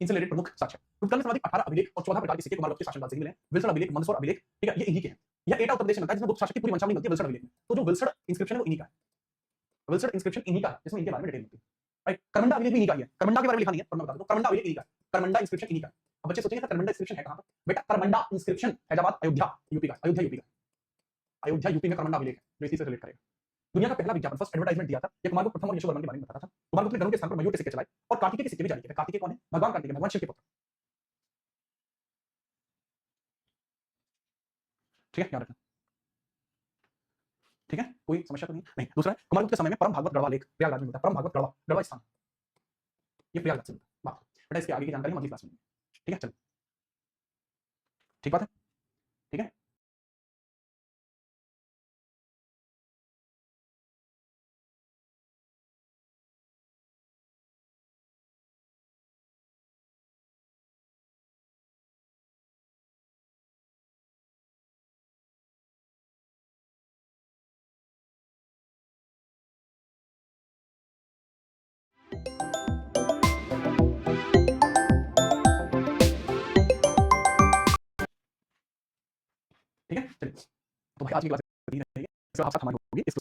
इनसे रिलेटेड प्रमुख साक्ष्य। उत्कल में सर्वाधिक 18 अभिलेख और 14 प्रकार के सिक्के कुमार गुप्त के शासनकाल से ही मिले हैं। विल्सण अभिलेख, मंदसौर अभिलेख, ठीक है, ये इन्हीं के हैं। या एटा उत्तर प्रदेश में मिलता है, जिसमें गुप्त शासक की पूरी वंशावली मिलती है विल्सण अभिलेख में। तो जो विल्सण इंस्क्रिप्शन है वो इन्हीं का है, विल्सण इंस्क्रिप्शन इन्हीं का है, जिसमें इनके बारे में डिटेल मिलती है। राइट, करमंडा अभिलेख भी इन्हीं का ही है, करमंडा के बारे में लिखा नहीं है पर मैं बता दूं, करमंडा अभिलेख इन्हीं का है, करमंडा इंस्क्रिप्शन इन्हीं का है। अब बच्चे सोचेंगे करमंडा इंस्क्रिप्शन है कहां पर, बेटा करमंडा इंस्क्रिप्शन हैदराबाद अयोध्या यूपी का, अयोध्या यूपी का, अयोध्या यूपी में करमंडा अभिलेख है, जो इसी से रिलेट करेगा। दुनिया का पहला विज्ञापन, फर्स्ट एडवर्टाइजमेंट दिया था, ये कुमार गुप्त प्रथम और यशोवर्मन के बारे में बताता था। कुमार गुप्त ने गरुड़ के स्थान पर मयूर के सिक्के चलाए और कार्तिकेय के सिक्के भी जारी किए थे। कार्तिकेय कौन है, भगवान कार्तिकेय, भगवान शिव के पुत्र। ठीक है, याद रखना। ठीक है, कोई समस्या तो नहीं। दूसरा है कुमार गुप्त के समय में परम भागवत गढ़वा लेख प्रयागराज में मिलता है, परम भागवत गढ़वा, गढ़वा स्थान ये प्रयागराज से मिलता है। बात बेटा इसके आगे की जानकारी हम अगली क्लास में। ठीक है, चलो ठीक बात है, ठीक है। ठीक है, चलिए तो भाई आज की क्लास यही रहेगी, इसके बाद हमारी होगी इस